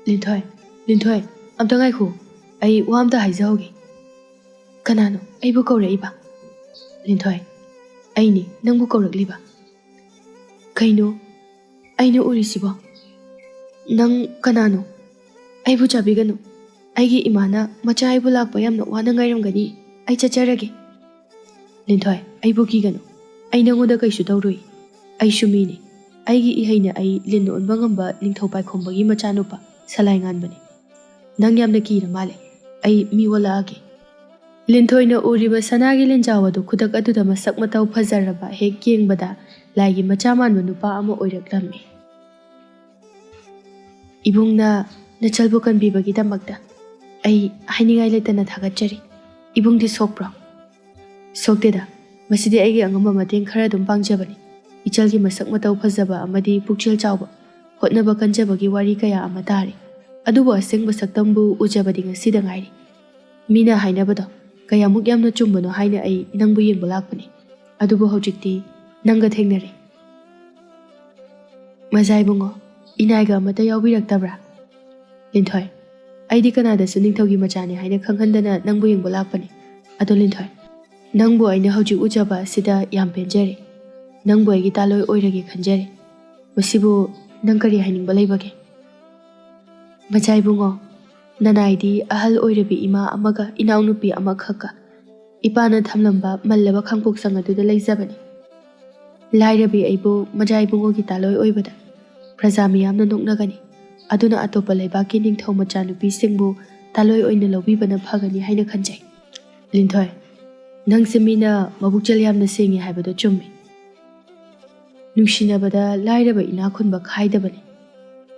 ꯂꯤꯟꯊꯣꯏ ꯑꯝꯇ ꯉꯥꯏꯈꯣ ꯑꯩ ꯋꯥ ꯑꯝꯇ ꯍꯥꯏꯖꯍꯧꯒꯦ ꯀꯅꯥꯅꯣ ꯑꯩꯕꯨ ꯀꯧꯔꯛꯏꯕ ꯂꯤꯟꯊꯣꯏ ꯑꯩꯅꯤ ꯅꯪꯕꯨ ꯀꯧꯔꯛꯂꯤꯕ ꯀꯩꯅꯣ ꯑꯩꯅ ꯎꯔꯤꯁꯤꯕꯣ ꯅꯪ ꯀꯅꯥꯅꯣ ꯑꯩꯕꯨ ꯆꯥꯕꯤꯒꯅꯨ ꯑꯩꯒꯤ ꯏꯃꯥꯅ ꯃꯆꯥ ꯑꯩꯕꯨ ꯂꯥꯛꯄ ꯌꯥꯝꯅ ꯋꯥꯅ ꯉꯥꯏꯔꯝꯒꯅꯤ ꯑꯩ ꯆꯠꯆꯔꯒꯦ ꯂꯤꯟꯊꯣꯏ ꯑꯩꯕꯨ ꯀꯤꯒꯅꯨ ꯑꯩ ꯅꯪꯉꯣꯟꯗ ꯀꯩꯁꯨ ꯇꯧꯔꯣꯏ ꯑꯩꯁꯨ ꯃꯤꯅꯤ ꯑꯩꯒꯤ ꯏꯍꯩꯅ ꯑꯩ ꯂꯤꯟ ꯑꯣꯟꯕ ꯉꯝꯕ ꯅꯤꯡꯊꯧ ꯄꯥꯏꯈꯣꯝꯕꯒꯤ ꯃꯆꯥꯅꯨꯄꯥ ꯁꯂꯥꯏ ꯉꯥꯟꯕꯅꯤ ꯅꯪ ꯌꯥꯝꯅ ꯀꯤꯔ ꯃꯥꯜꯂꯦ ꯑꯩ ꯃꯤ ꯑꯣꯜꯂꯛꯑꯒꯦ ꯂꯤꯟꯊꯣꯏꯅ ꯎꯔꯤꯕ ꯁꯅꯥꯒꯤ ꯂꯤꯟꯖꯥꯎ ꯑꯗꯨ ꯈꯨꯗꯛ ꯑꯗꯨꯗ ꯃꯁꯛ ꯃꯇꯧ ꯐꯖꯔꯕ ꯍꯦꯛ ꯌꯦꯡꯕꯗ ꯂꯥꯏꯒꯤ ꯃꯆꯥ ꯃꯥꯟꯕ ꯅꯨꯄꯥ ꯑꯃ ꯑꯣꯏꯔꯛꯂꯝꯃꯤ ꯏꯕꯨꯡꯅ ꯅꯆꯜꯕꯨ ꯀꯟꯕꯤꯕꯒꯤꯗꯃꯛꯇ ꯑꯩ ꯍꯥꯏꯅꯤꯡꯉꯥꯏ ꯂꯩꯇꯅ ꯊꯥꯒꯠꯆꯔꯤ ꯏꯕꯨꯡꯗꯤ ꯁꯣꯛꯄ꯭ꯔꯣ ꯁꯣꯛꯇꯦꯗ ꯃꯁꯤꯗꯤ ꯑꯩꯒꯤ ꯑꯉꯝꯕ ꯃꯇꯦꯡ ꯈꯔ ꯑꯗꯨꯝ ꯄꯥꯡꯖꯕꯅꯤ ꯏꯆꯜꯒꯤ ꯃꯁꯛ ꯃꯇꯧ ꯐꯖꯕ ꯑꯃꯗꯤ ꯄꯨꯛꯆꯦꯜ ꯆꯥꯎꯕ ꯍꯣꯠꯅꯕ ꯀꯟꯖꯕꯒꯤ ꯋꯥꯔꯤ ꯀꯌꯥ ꯑꯃ ꯇꯥꯔꯤ ꯑꯗꯨꯕꯨ ꯑꯁꯦꯡꯕ ꯁꯛꯇꯝꯕꯨ ꯎꯖꯕꯗꯤ ꯉꯁꯤꯗ ꯉꯥꯏꯔꯤ ꯃꯤꯅ ꯍꯥꯏꯅꯕꯗꯣ ꯀꯌꯥꯃꯨꯛ ꯌꯥꯝꯅ ꯆꯨꯝꯕꯅꯣ ꯍꯥꯏꯅ ꯑꯩ ꯅꯪꯕꯨ ꯌꯦꯡꯕ ꯂꯥꯛꯄꯅꯤ ꯑꯗꯨꯕꯨ ꯍꯧꯖꯤꯛꯇꯤ ꯅꯪꯒ ꯊꯦꯡꯅꯔꯦ ꯃꯖꯥ ꯏꯕꯨꯡꯉꯣ ꯏꯅꯥꯏꯒ ꯑꯃꯠꯇ ꯌꯥꯎꯕꯤꯔꯛꯇꯕ꯭ꯔꯥ ꯂꯤꯟꯊꯣꯏ ꯑꯩꯗꯤ ꯀꯅꯥꯗꯁꯨ ꯅꯤꯡꯊꯧꯒꯤ ꯃꯆꯥꯅꯤ ꯍꯥꯏꯅ ꯈꯪꯍꯟꯗꯅ ꯅꯪꯕꯨ ꯌꯦꯡꯕ ꯂꯥꯛꯄꯅꯤ ꯑꯗꯣ ꯂꯤꯟꯊꯣꯏ ꯅꯪꯕꯨ ꯑꯩꯅ ꯍꯧꯖꯤꯛ ꯎꯖꯕ ꯑꯁꯤꯗ ꯌꯥꯝ ꯄꯦꯟꯖꯔꯦ ꯅꯪꯕꯨ ꯑꯩꯒꯤ ꯇꯥꯂꯣꯏ ꯑꯣꯏꯔꯒꯦ ꯈꯟꯖꯔꯦ ꯃꯁꯤꯕꯨ ꯅꯪ ꯀꯔꯤ ꯍꯥꯏꯅꯤꯡꯕ ꯂꯩꯕꯒꯦ ꯃꯆꯥ ꯏꯕꯨꯡꯉꯣ ꯅꯅꯥꯏꯗꯤ ꯑꯍꯜ ꯑꯣꯏꯔꯕꯤ ꯏꯃꯥ ꯑꯃꯒ ꯏꯅꯥꯎꯅꯨꯄꯤ ꯑꯃꯈꯛꯀ ꯏꯄꯥꯅ ꯊꯝꯂꯝꯕ ꯃꯜꯂꯕ ꯈꯥꯡꯄꯣꯛꯁꯪ ꯑꯗꯨꯗ ꯂꯩꯖꯕꯅꯤ ꯂꯥꯏꯔꯕꯤ ꯑꯩꯕꯨ ꯃꯆꯥ ꯏꯕꯨꯡꯉꯣꯒꯤ ꯇꯥꯂꯣꯏ ꯑꯣꯏꯕꯗ ꯄ꯭ꯔꯖꯥ ꯃꯤꯌꯥꯝꯅ ꯅꯣꯛꯅꯒꯅꯤ ꯑꯗꯨꯅ ꯑꯇꯣꯞꯄ ꯂꯩꯕꯥꯛꯀꯤ ꯅꯤꯡꯊꯧ ꯃꯆꯥꯅꯨꯄꯤꯁꯤꯡꯕꯨ ꯇꯥꯂꯣꯏ ꯑꯣꯏꯅ ꯂꯧꯕꯤꯕꯅ ꯐꯒꯅꯤ ꯍꯥꯏꯅ ꯈꯟꯖꯩ ꯂꯤꯟꯊꯣꯏ ꯅꯪꯁꯦ ꯃꯤꯅ ꯃꯕꯨꯛꯆꯦꯜ ꯌꯥꯝꯅ ꯁꯦꯡꯉꯤ ꯍꯥꯏꯕꯗꯣ ꯆꯨꯝꯃꯤ ꯅꯨꯡꯁꯤꯅꯕꯗ ꯂꯥꯏꯔꯕ ꯏꯅꯥꯛ ꯈꯨꯟꯕ ꯈꯥꯏꯗꯕꯅꯤ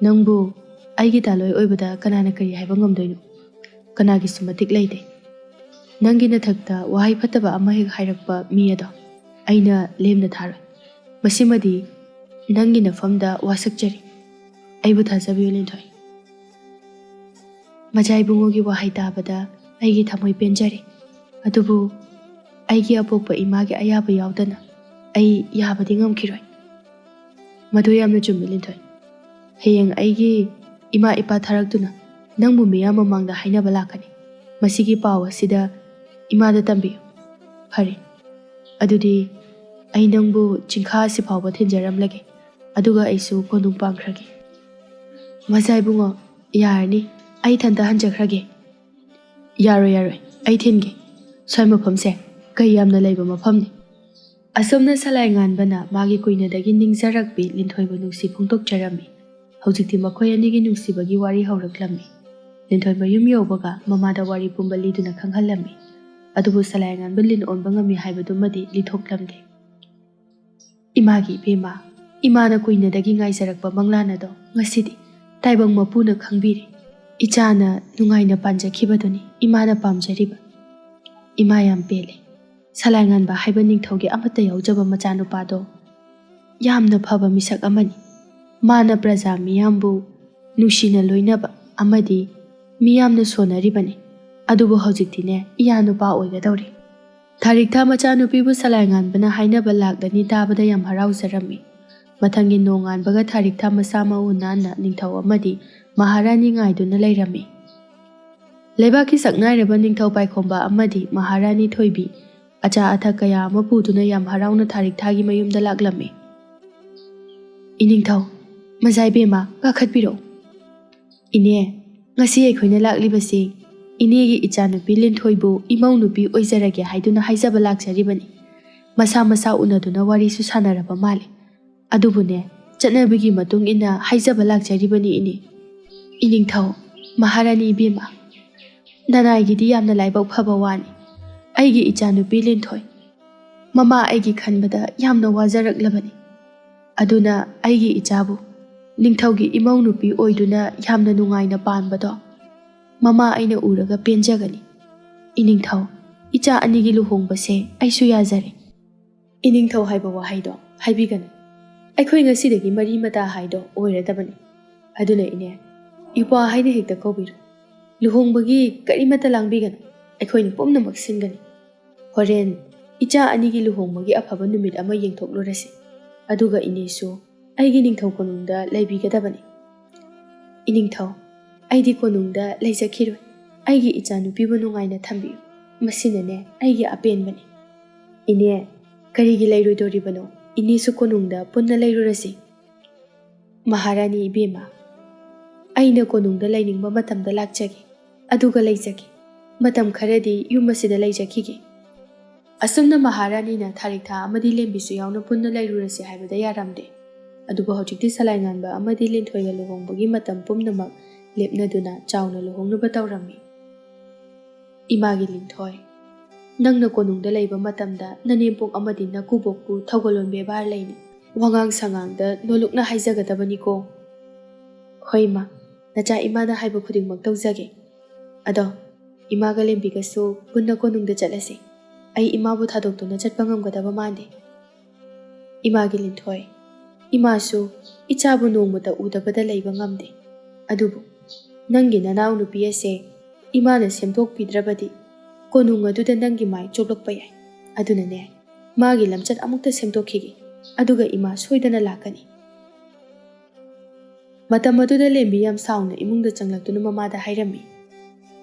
ꯅꯪꯕꯨ ꯑꯩꯒꯤ ꯇꯥꯂꯣꯏ ꯑꯣꯏꯕꯗ ꯀꯅꯥꯅ ꯀꯔꯤ ꯍꯥꯏꯕ ꯉꯝꯗꯣꯏꯅꯣ ꯀꯅꯥꯒꯤꯁꯨ ꯃꯇꯤꯛ ꯂꯩꯇꯦ ꯅꯪꯒꯤ ꯅꯊꯛꯇ ꯋꯥꯍꯩ ꯐꯠꯇꯕ ꯑꯃ ꯍꯦꯛ ꯍꯥꯏꯔꯛꯄ ꯃꯤ ꯑꯗꯣ ꯑꯩꯅ ꯂꯦꯝꯅ ꯊꯥꯔꯣꯏ ꯃꯁꯤꯃꯗꯤ ꯅꯪꯒꯤ ꯅꯐꯝꯗ ꯋꯥꯁꯛꯆꯔꯤ ꯑꯩꯕꯨ ꯊꯥꯖꯕꯤꯌꯨ ꯂꯤꯟꯊꯣꯏ ꯃꯆꯥ ꯏꯕꯨꯡꯉꯣꯒꯤ ꯋꯥꯍꯩ ꯇꯥꯕꯗ ꯑꯩꯒꯤ ꯊꯃꯣꯏ ꯄꯦꯟꯖꯔꯦ ꯑꯗꯨꯕꯨ ꯑꯩꯒꯤ ꯑꯄꯣꯛꯄ ꯏꯃꯥꯒꯤ ꯑꯌꯥꯕ ꯌꯥꯎꯗꯅ ꯑꯩ ꯌꯥꯕꯗꯤ ꯉꯝꯈꯤꯔꯣꯏ꯫ ꯃꯗꯨ ꯌꯥꯝꯅ ꯆꯨꯝꯃꯤ ꯂꯤꯟꯊꯣꯏ꯫ ꯍꯌꯦꯡ ꯑꯩꯒꯤ ꯏꯃꯥ ꯏꯄꯥ ꯊꯥꯔꯛꯇꯨꯅ ꯅꯪꯕꯨ ꯃꯤꯌꯥꯝ ꯃꯃꯥꯡꯗ ꯍꯥꯏꯅꯕ ꯂꯥꯛꯀꯅꯤ꯫ ꯃꯁꯤꯒꯤ ꯄꯥꯎ ꯑꯁꯤꯗ ꯏꯃꯥꯗ ꯇꯝꯕꯤꯌꯨ꯫ ꯐꯔꯦ, ꯑꯗꯨꯗꯤ ꯑꯩ ꯅꯪꯕꯨ ꯆꯤꯡꯈꯥ ꯑꯁꯤ ꯐꯥꯎꯕ ꯊꯤꯟꯖꯔꯝꯂꯒꯦ, ꯑꯗꯨꯒ ꯑꯩꯁꯨ ꯀꯣꯅꯨꯡ ꯄꯥꯡꯈ꯭ꯔꯒꯦ꯫ ꯃꯆꯥ ꯏꯕꯨꯡꯉꯣ, ꯌꯥꯔꯅꯤ, ꯑꯩ ꯏꯊꯟꯇ ꯍꯟꯖꯈ꯭ꯔꯒꯦ꯫ ꯌꯥꯔꯣꯏ ꯌꯥꯔꯣꯏ, ꯑꯩ ꯊꯤꯟꯒꯦ꯫ ꯁ꯭ꯋꯥꯏ ꯃꯐꯝꯁꯦ ꯀꯩ ꯌꯥꯝꯅ ꯂꯩꯕ ꯃꯐꯝꯅꯤ꯫ ꯑꯁꯨꯝꯅ ꯁꯂꯥꯏ ꯉꯥꯟꯕꯅ ꯃꯥꯒꯤ ꯀꯨꯏꯅꯗꯒꯤ ꯅꯤꯡꯖꯔꯛꯄꯤ ꯂꯤꯟꯊꯣꯏꯕꯨ ꯅꯨꯡꯁꯤ ꯐꯣꯡꯗꯣꯛꯆꯔꯝꯃꯤ꯫ ꯍꯧꯖꯤꯛꯇꯤ ꯃꯈꯣꯏ ꯑꯅꯤꯒꯤ ꯅꯨꯡꯁꯤꯕꯒꯤ ꯋꯥꯔꯤ ꯍꯧꯔꯛꯂꯝꯃꯤ꯫ ꯂꯤꯟꯊꯣꯏ ꯃꯌꯨꯝ ꯌꯧꯕꯒ ꯃꯃꯥꯗ ꯋꯥꯔꯤ ꯄꯨꯝꯕ ꯂꯤꯗꯨꯅ ꯈꯪꯍꯜꯂꯝꯃꯤ꯫ ꯑꯗꯨꯕꯨ ꯁꯂꯥꯏ ꯉꯥꯟꯕ ꯂꯤꯟ ꯑꯣꯟꯕ ꯉꯝꯃꯤ ꯍꯥꯏꯕꯗꯨꯃꯗꯤ ꯂꯤꯊꯣꯛꯂꯝꯗꯦ꯫ ꯏꯃꯥꯒꯤ ꯏꯕꯦꯝꯃ, ꯏꯃꯥꯅ ꯀꯨꯏꯅꯗꯒꯤ ꯉꯥꯏꯖꯔꯛꯄ ꯃꯪꯂꯥꯟ ꯑꯗꯣ ꯉꯁꯤꯗꯤ ꯇꯥꯏꯕꯪ ꯃꯄꯨꯅ ꯈꯪꯕꯤꯔꯦ꯫ ꯏꯆꯥꯅ ꯅꯨꯡꯉꯥꯏꯅ ꯄꯥꯟꯖꯈꯤꯕꯗꯨꯅꯤ ꯏꯃꯥꯅ ꯄꯥꯝꯖꯔꯤꯕ꯫ ꯏꯃꯥ ꯌꯥꯝ ꯄꯦꯜꯂꯦ꯫ ꯁꯂꯥꯏ ꯉꯥꯟꯕ ꯍꯥꯏꯕ ꯅꯤꯡꯊꯧꯒꯤ ꯑꯃꯠꯇ ꯌꯥꯎꯖꯕ ꯃꯆꯥꯅꯨꯄꯥꯗꯣ ꯌꯥꯝꯅ ꯐꯕ ꯃꯤꯁꯛ ꯑꯃꯅꯤ꯫ ꯃꯥꯅ ꯄ꯭ꯔꯖꯥ ꯃꯤꯌꯥꯝꯕꯨ ꯅꯨꯡꯁꯤꯅ ꯂꯣꯏꯅꯕ ꯑꯃꯗꯤ ꯃꯤꯌꯥꯝꯅ ꯁꯣꯟꯅꯔꯤꯕꯅꯤ꯫ ꯑꯗꯨꯕꯨ ꯍꯧꯖꯤꯛꯇꯤꯅꯦ ꯏꯌꯥ ꯅꯨꯄꯥ ꯑꯣꯏꯒꯗꯧꯔꯤ꯫ ꯊꯥꯔꯤꯛꯊꯥ ꯃꯆꯥꯅꯨꯄꯤꯕꯨ ꯁꯂꯥꯏ ꯉꯥꯟꯕꯅ ꯍꯥꯏꯅꯕ ꯂꯥꯛꯂꯅꯤ ꯇꯥꯕꯗ ꯌꯥꯝ ꯍꯔꯥꯎꯖꯔꯝꯃꯤ꯫ ꯃꯊꯪꯒꯤ ꯅꯣꯡꯉꯥꯟꯕꯒ ꯊꯥꯔꯤꯛꯊꯥ ꯃꯁꯥ ꯃꯎ ꯅꯥꯟꯅ ꯅꯤꯡꯊꯧ ꯑꯃꯗꯤ ꯃꯍꯥꯔꯥꯅꯤ ꯉꯥꯏꯗꯨꯅ ꯂꯩꯔꯝꯃꯤ꯫ ꯂꯩꯕꯥꯛꯀꯤ ꯁꯛꯅꯥꯏꯔꯕ ꯅꯤꯡꯊꯧ ꯄꯥꯏꯈꯣꯝꯕ ꯑꯃꯗꯤ ꯃꯍꯥꯔꯥꯅꯤ ꯊꯣꯏꯕꯤ ꯑꯆꯥ ꯑꯊꯛ ꯀꯌా ꯑꯃ ꯄꯨꯗꯨꯅ ꯌꯥꯝ ꯍꯔꯥꯎꯅ ꯊꯥꯔꯤꯛꯊꯥꯒꯤ ꯃꯌꯨꯝꯗ ꯂꯥꯛꯂꯝꯃꯤ꯫ ꯏꯅꯤꯡꯊꯧ, ꯃꯆꯥ ꯏꯕꯦꯝꯃ, ꯀꯥꯈꯠꯄꯤꯔꯛꯎ꯫ ꯏꯅꯦ, ꯉꯁꯤ ꯑꯩꯈꯣꯏꯅ ꯂꯥꯛꯂꯤꯕꯁꯤ ꯏꯅꯦꯒꯤ ꯏꯆꯥꯅꯨꯄꯤ ꯂꯤꯟꯊꯣꯏꯕꯨ ꯏꯃꯧ ꯅꯨꯄꯤ ꯑꯣꯏꯖꯔꯒꯦ ꯍꯥꯏꯗꯨꯅ ꯍꯥꯏꯖꯕ ꯂꯥꯛꯆꯔꯤꯕꯅꯤ꯫ ꯃꯁꯥ ꯃꯁꯥ ꯎꯅꯗꯨꯅ ꯋꯥꯔꯤꯁꯨ ꯁꯥꯟꯅꯔꯕ ꯃꯥꯜꯂꯤ꯫ ꯑꯗꯨꯕꯨꯅꯦ, ꯆꯠꯅꯕꯤꯒꯤ ꯃꯇꯨꯡ ꯏꯟꯅ ꯍꯥꯏꯖꯕ ꯂꯥꯛꯆꯔꯤꯕꯅꯤ ꯏꯅꯦ꯫ ꯏꯅꯤꯡꯊꯧ, ꯃꯍꯥꯔꯥꯅꯤ ꯏꯕꯦꯝꯃ, ꯅꯅꯥꯏꯒꯤꯗꯤ ꯌꯥꯝꯅ ꯂꯥꯏꯕꯛ ꯐꯕ ꯋꯥꯅꯤ꯫ ꯑꯩꯒꯤ ꯏꯆꯥꯅꯨꯄꯤ ꯂꯤꯟꯊꯣꯏ, ꯃꯃꯥ ꯑꯩꯒꯤ ꯈꯟꯕꯗ ꯌꯥꯝꯅ ꯋꯥꯖꯔꯛꯂꯕꯅꯤ꯫ ꯑꯗꯨꯅ ꯑꯩꯒꯤ ꯏꯆꯥꯕꯨ ꯅꯤꯡꯊꯧꯒꯤ ꯏꯃꯧ ꯅꯨꯄꯤ ꯑꯣꯏꯗꯨꯅ ꯌꯥꯝꯅ ꯅꯨꯡꯉꯥꯏꯅ ꯄꯥꯟꯕꯗꯣ ꯃꯃꯥ ꯑꯩꯅ ꯎꯔꯒ ꯄꯦꯟꯖꯒꯅꯤ꯫ ꯏꯅꯤꯡꯊꯧ, ꯏꯆꯥ ꯑꯅꯤꯒꯤ ꯂꯨꯍꯣꯡꯕꯁꯦ ꯑꯩꯁꯨ ꯌꯥꯖꯔꯦ꯫ ꯏꯅꯤꯡꯊꯧ ꯍꯥꯏꯕ ꯋꯥꯍꯩꯗꯣ ꯍꯥꯏꯕꯤꯒꯅꯨ꯫ ꯑꯩꯈꯣꯏ ꯉꯁꯤꯗꯒꯤ ꯃꯔꯤ ꯃꯇꯥ ꯍꯥꯏꯗꯣ ꯑꯣꯏꯔꯗꯕꯅꯤ꯫ ꯑꯗꯨꯅ ꯏꯅꯦ, ꯏꯄ꯭ꯋꯥ ꯍꯥꯏꯅ ꯍꯦꯛꯇ ꯀꯧꯕꯤꯔꯣ꯫ ꯂꯨꯍꯣꯡꯕꯒꯤ ꯀꯔꯤꯃꯠꯇ ꯂꯥꯡꯕꯤꯒꯅꯨ, ꯑꯩꯈꯣꯏꯅ ꯄꯨꯝꯅꯃꯛ ꯁꯤꯟꯒꯅꯤ꯫ ꯍꯣꯔꯦꯟ ꯏꯆꯥ ꯑꯅꯤꯒꯤ ꯂꯨꯍꯣꯡꯕꯒꯤ ꯑꯐꯕ ꯅꯨꯃꯤꯠ ꯑꯃ ꯌꯦꯡꯊꯣꯛꯂꯨꯔꯁꯤ꯫ ꯑꯗꯨꯒ ꯏꯅꯦꯁꯨ ꯑꯩꯒꯤ ꯅꯤꯡꯊꯧ ꯀꯣꯅꯨꯡꯗ ꯂꯩꯕꯤꯒꯗꯕꯅꯤ꯫ ꯏꯅꯤꯡꯊꯧ, ꯑꯩꯗꯤ ꯀꯣꯅꯨꯡꯗ ꯂꯩꯖꯈꯤꯔꯣꯏ꯫ ꯑꯩꯒꯤ ꯏꯆꯥꯅꯨꯄꯤꯕꯨ ꯅꯨꯡꯉꯥꯏꯅ ꯊꯝꯕꯤꯌꯨ, ꯃꯁꯤꯅꯅꯦ ꯑꯩꯒꯤ ꯑꯄꯦꯟꯕꯅꯤ꯫ ꯏꯅꯦ, ꯀꯔꯤꯒꯤ ꯂꯩꯔꯣꯏꯗꯣꯔꯤꯕꯅꯣ? ꯏꯅꯦꯁꯨ ꯀꯣꯅꯨꯡꯗ ꯄꯨꯟꯅ ꯂꯩꯔꯨꯔꯁꯤ꯫ ꯃꯍꯥꯔꯥꯅꯤ ꯏꯕꯦꯝꯃ, ꯑꯩꯅ ꯀꯣꯅꯨꯡꯗ ꯂꯩꯅꯤꯡꯕ ꯃꯇꯝꯗ ꯂꯥꯛꯆꯒꯦ, ꯑꯗꯨꯒ ꯂꯩꯖꯒꯦ꯫ ꯃꯇꯝ ꯈꯔꯗꯤ ꯌꯨꯝ ꯑꯁꯤꯗ ꯂꯩꯖꯈꯤꯒꯦ꯫ ꯑꯁꯨꯝꯅ ꯃꯍꯥꯔꯥꯅꯤꯅ ꯊꯥꯔꯤꯛꯊꯥ ꯑꯃꯗꯤ ꯂꯦꯝꯕꯤꯁꯨ ꯌꯥꯎꯅ ꯄꯨꯟꯅ ꯂꯩꯔꯨꯔꯁꯤ ꯍꯥꯏꯕꯗ ꯌꯥꯔꯝꯗꯦ꯫ ꯑꯗꯨꯕꯨ ꯍꯧꯖꯤꯛꯇꯤ ꯁꯂꯥꯏ ꯉꯥꯟꯕ ꯑꯃꯗꯤ ꯂꯤꯟꯊꯣꯏꯒ ꯂꯨꯍꯣꯡꯕꯒꯤ ꯃꯇꯝ ꯄꯨꯝꯅꯃꯛ ꯂꯦꯞꯅꯗꯨꯅ ꯆꯥꯎꯅ ꯂꯨꯍꯣꯡꯅꯕ ꯇꯧꯔꯝꯃꯤ꯫ ꯏꯃꯥꯒꯤ ꯂꯤꯟꯊꯣꯏ, ꯅꯪꯅ ꯀꯣꯅꯨꯡꯗ ꯂꯩꯕ ꯃꯇꯝꯗ ꯅꯅꯦꯝꯄꯣꯛ ꯑꯃꯗꯤ ꯅꯀꯨꯕꯣꯛꯄꯨ ꯊꯧꯒꯜꯂꯣꯟ ꯕꯦꯕꯥꯔ ꯂꯩꯅ ꯋꯥꯉꯥꯡ ꯁꯉꯥꯡꯗ ꯅꯣꯂꯨꯛꯅ ꯍꯥꯏꯖꯒꯗꯕꯅꯤꯀꯣ꯫ ꯍꯣꯏ ꯏꯃꯥ, ꯅꯆꯥ ꯏꯃꯥꯅ ꯍꯥꯏꯕ ꯈꯨꯗꯤꯡꯃꯛ ꯇꯧꯖꯒꯦ꯫ ꯑꯗꯣ ꯏꯃꯥꯒ ꯂꯦꯝꯕꯤꯒꯁꯨ ꯄꯨꯟꯅ ꯀꯣꯅꯨꯡꯗ ꯆꯠꯂꯁꯤ꯫ ꯑꯩ ꯏꯃꯥꯕꯨ ꯊꯥꯗꯣꯛꯇꯨꯅ ꯆꯠꯄ ꯉꯝꯒꯗꯕ ꯃꯥꯟꯗꯦ꯫ ꯏꯃꯥꯒꯤ ꯂꯤꯟꯊꯣꯏ, ꯏꯃꯥꯁꯨ ꯏꯆꯥꯕꯨ ꯅꯣꯡꯃꯇ ꯎꯗꯕꯗ ꯂꯩꯕ ꯉꯝꯗꯦ꯫ ꯑꯗꯨꯕꯨ ꯅꯪꯒꯤ ꯅꯅꯥꯎ ꯅꯨꯄꯤ ꯑꯁꯦ ꯏꯃꯥꯅ ꯁꯦꯝꯗꯣꯛꯄꯤꯗ꯭ꯔꯕꯗꯤ ꯀꯣꯅꯨꯡ ꯑꯗꯨꯗ ꯅꯪꯒꯤ ꯃꯥꯏ ꯆꯣꯛꯂꯛꯄ ꯌꯥꯏ꯫ ꯑꯗꯨꯅꯅꯦ, ꯃꯥꯒꯤ ꯂꯝꯆꯠ ꯑꯃꯨꯛꯇ ꯁꯦꯝꯗꯣꯛꯈꯤꯒꯦ, ꯑꯗꯨꯒ ꯏꯃꯥ ꯁꯣꯏꯗꯅ ꯂꯥꯛꯀꯅꯤ꯫ ꯃꯇꯝ ꯑꯗꯨꯗ ꯂꯦꯝꯕꯤ ꯌꯥꯝ ꯁꯥꯎꯅ ꯏꯃꯨꯡꯗ ꯆꯪꯂꯛꯇꯨꯅ ꯃꯃꯥꯗ ꯍꯥꯏꯔꯝꯃꯤ꯫